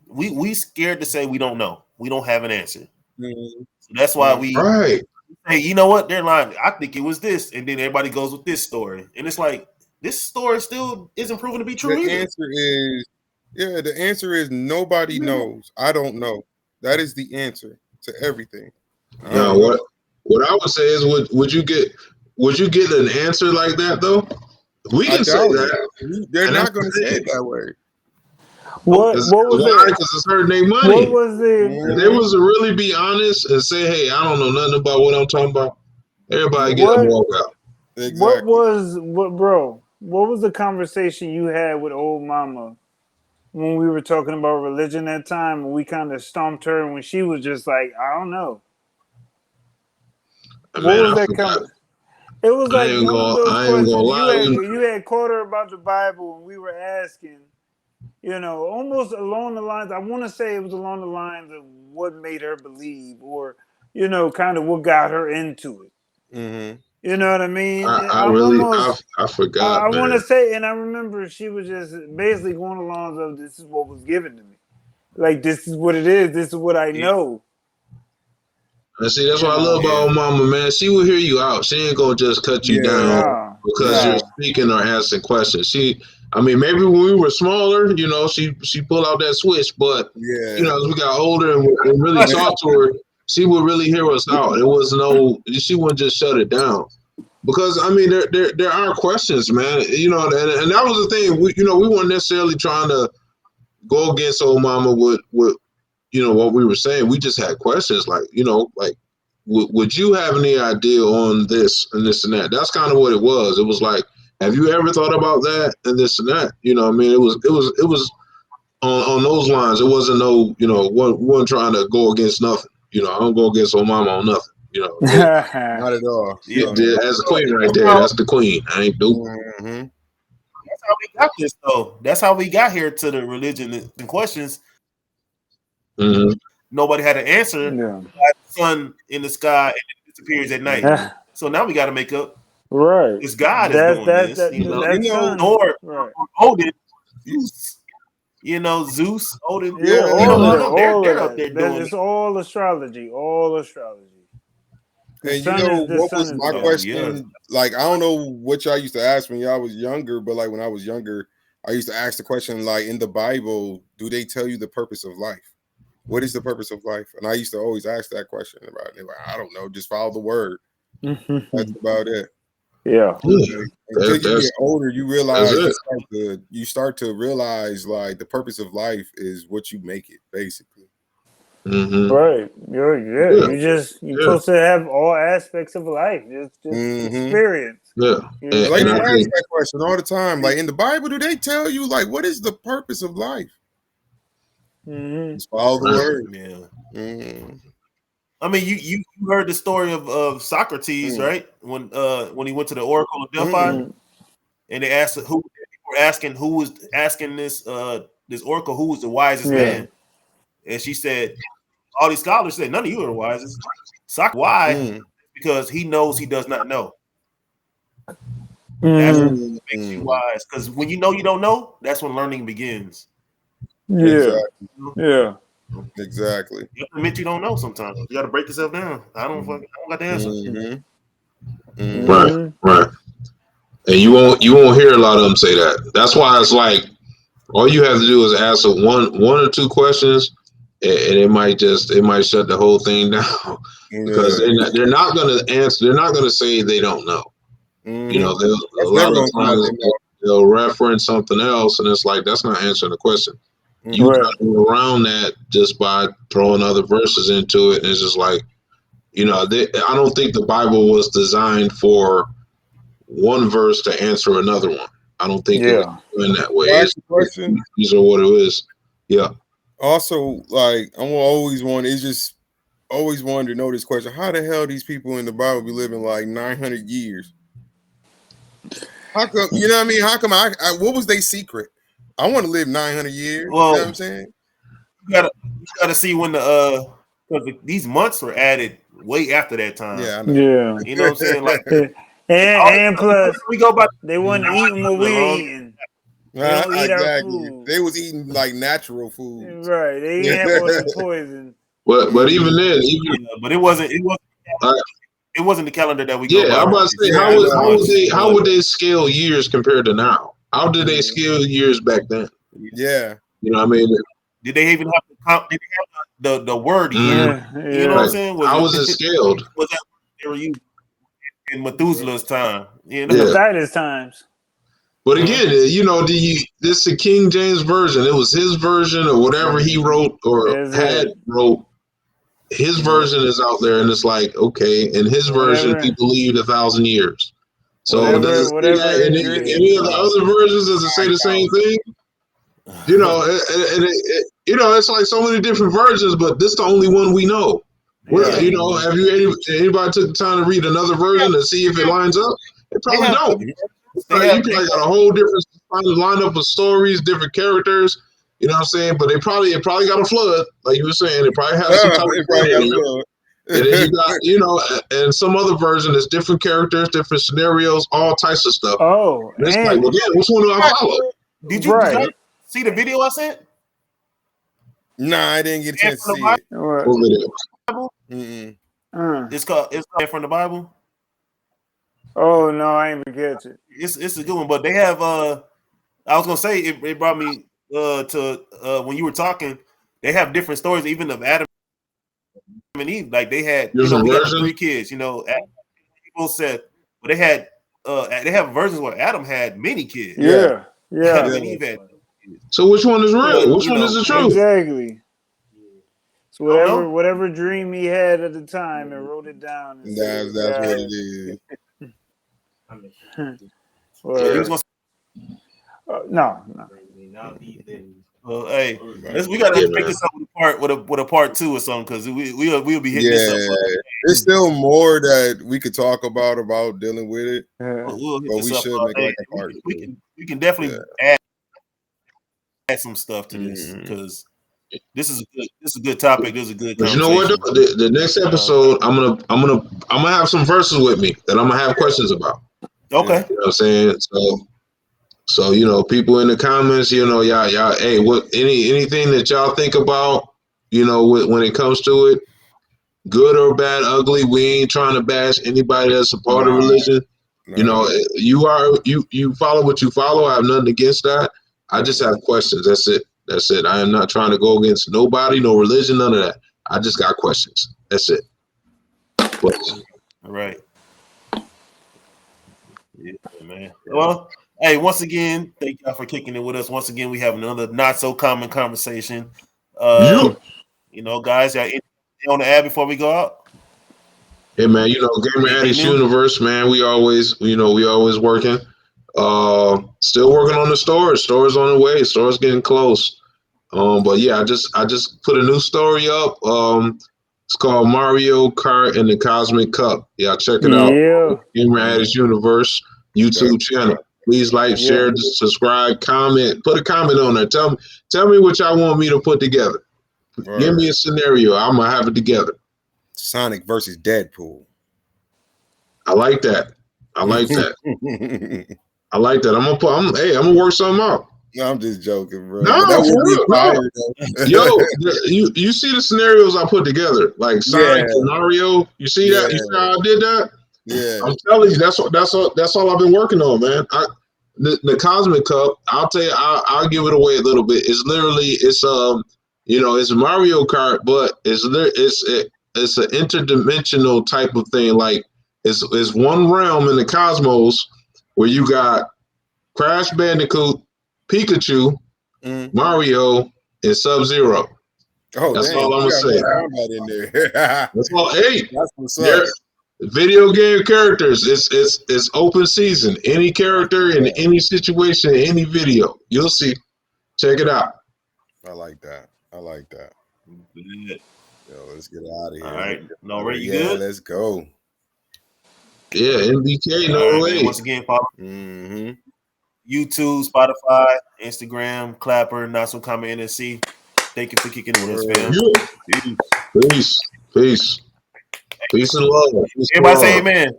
we scared to say we don't know. We don't have an answer. So that's why we say, you know what, they're lying. I think it was this, and then everybody goes with this story, and it's like this story still isn't proven to be true. The answer is nobody knows. I don't know. That is the answer to everything. Now, what I would say is, would you get an answer like that though? We can say that. They're not going to say it that way. What was it? Because it's hurting their money. What was it? If they was to really be honest and say, "Hey, I don't know nothing about what I'm talking about," everybody get up and walk out. Exactly. What was the conversation you had with old mama when we were talking about religion that time, and we kind of stomped her, and when she was just like, I don't know. What was that comment? It was like one of those questions you had caught her about the Bible, and we were asking, you know, almost along the lines, I want to say it was along the lines of what made her believe, or, you know, kind of what got her into it. Mm-hmm. You know what I mean? I forgot. I want to say, and I remember she was just basically going along of, this is what was given to me. Like, this is what it is. This is what I know. And see, that's what I love about mama, man. She will hear you out. She ain't gonna just cut you down because you're speaking or asking questions. Maybe when we were smaller, you know, she pulled out that switch, but you know, as we got older and really talked to her, she would really hear us out. She wouldn't just shut it down. because I mean there are questions, man. You know, and that was the thing. We weren't necessarily trying to go against old mama with what we were saying. We just had questions like, would you have any idea on this and this and that? That's kind of what it was. It was like, have you ever thought about that and this and that? You know what I mean? It was on those lines. It wasn't wasn't trying to go against nothing. I don't go against old mama on nothing. Not at all. Yeah. That's the queen right there. That's the queen. I ain't dope. Mm-hmm. That's how we got this, though. That's how we got here to the religion and questions. Mm-hmm. Nobody had an answer. Yeah. The sun in the sky and it disappears at night. So now we got to make up. Right. It's God is doing this. Or Odin, Zeus. Zeus, Odin. They're up there doing it's all astrology. All astrology. And what was my question? Yeah. Like, I don't know what y'all used to ask when y'all was younger, but like when I was younger, I used to ask the question, like, in the Bible, do they tell you the purpose of life? What is the purpose of life? And I used to always ask that question about it. Like, I don't know, just follow the word. That's about it. Yeah. Until you get older, you realize you start to realize like the purpose of life is what you make it, basically. Mm-hmm. Right. You're supposed to have all aspects of life. Just experience. Yeah. Like you ask that question all the time. Like in the Bible, do they tell you like what is the purpose of life? Just follow the word. Yeah. Mm-hmm. I mean, you heard the story of Socrates, right? When he went to the Oracle of Delphi, and they asked who was asking this Oracle who was the wisest man, and she said, all these scholars said none of you are the wisest. Socrates, why? Because he knows he does not know. That's what makes you wise. Because when you know you don't know, that's when learning begins. Yeah. Yeah. Exactly. You have to admit you don't know sometimes. You got to break yourself down. I don't got the answer. Right. And you won't hear a lot of them say that. That's why it's like all you have to do is ask one or two questions, and it might shut the whole thing down because they're not going to answer. They're not going to say they don't know. A lot of times they'll reference something else, and it's like that's not answering the question. You got to go around that just by throwing other verses into it, and it's just like, I don't think the Bible was designed for one verse to answer another one. I don't think it was in that way. These are what it is. Yeah. Also, like I'm always wanted to know this question: how the hell these people in the Bible be living like 900 years? How come? You know what I mean? How come? What was their secret? I want to live 900 years. Well, you know what I'm saying? You gotta see when because these months were added way after that time. Yeah, I know. Yeah. You know what I'm saying? Like, and plus, we go back. They wasn't eating what we eating. They don't eat our food. They was eating like natural food. Right. They didn't have all the poison. But even then, but it wasn't the calendar that we go by. Yeah, I'm about to say, how would they scale years compared to now? How did they scale years back then? Yeah. You know what I mean? Did they even have the word year? You know what I'm saying? How was it scaled? Was that they were using in Methuselah's time? Methuselah's times. But again, this is the King James version. It was his version or whatever he wrote or wrote. His version is out there, and it's like, okay, in his version, people lived 1,000 years. So any of the other versions, does it say the same thing? It's like so many different versions, but this is the only one we know. Have anybody took the time to read another version and see if it lines up? It probably don't. You probably got a whole different lineup of stories, different characters. You know what I'm saying? But it probably got a flood, like you were saying. It probably has some type of flood in it. And then you got, and some other version is different characters, different scenarios, all types of stuff. Oh, and it's like, well, damn, which one do I follow? Did you see the video I sent? Nah, I didn't get a chance to see it. What video? It's called from the Bible. Oh no, I ain't even catch it. It's a good one, but they have. I was gonna say it brought me to when you were talking. They have different stories, even of Adam and Eve. Like they had, we got 3 kids. People said, But they have versions where Adam had many kids. Yeah. Adam and Eve had kids. So which one is real? Which one is the truth? Exactly. So I don't know. whatever dream he had at the time, and wrote it down. And That's what it is. So he was gonna no. Well, hey, we gotta make this up with a part 2 or something, because we'll be hitting this up. There's still more that we could talk about dealing with it. We'll hit But this we up should all make day. like a part 2. We can definitely add some stuff to this, because this is a good topic. This is a good But conversation. you know what? The next episode, I'm gonna have some verses with me that I'm gonna have questions about. Okay. You know what I'm saying? So you know, people in the comments, you know, y'all, hey, what anything that y'all think about, you know, when it comes to it, good or bad, ugly, we ain't trying to bash anybody that's a part of religion. You know, you follow what you follow. I have nothing against that. I just have questions. That's it. I am not trying to go against nobody, no religion, none of that. I just got questions. That's it. All right. Yeah, man. Well, hey, once again, thank y'all for kicking it with us. Once again, we have another not so common conversation. You know, guys, y'all anything on the ad before we go out? Hey man, you know, Gamer Addicts Universe, man. We always working. Still working on the stores. Stores on the way. Stores getting close. But yeah, I just put a new story up. It's called Mario Kart and the Cosmic Cup. Yeah, check it out. Gamer Addicts Universe YouTube channel. Please like, share, subscribe, comment. Put a comment on there. Tell me what y'all want me to put together. Give me a scenario. I'm gonna have it together. Sonic versus Deadpool. I like that. I'm gonna work something out. No, I'm just joking, bro. No, that for real. fire, Yo, you see the scenarios I put together, like Sonic and Mario. You see that? You see how I did that? Yeah. I'm telling you, that's all I've been working on, man. The Cosmic Cup. I'll tell you, I'll give it away a little bit. It's Mario Kart, but it's an interdimensional type of thing. Like it's one realm in the cosmos where you got Crash Bandicoot, Pikachu, Mario, and Sub-Zero. Oh, that's all I'm gonna say. In there. That's all. Hey, that's what's up. Video game characters. It's open season. Any character in any situation, any video, you'll see. Check it out. I like that. Good. Yo, let's get out of here. All right, no, Ray, you good? Let's go. Yeah, NBK, no way. Once again, follow YouTube, Spotify, Instagram, Clapper, Not So Common NSC. Thank you for kicking it with us, fam. Peace and love. Everybody say amen.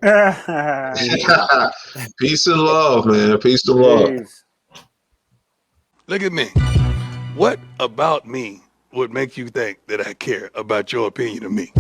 Peace and love, man. Peace and love. Look at me. What about me would make you think that I care about your opinion of me?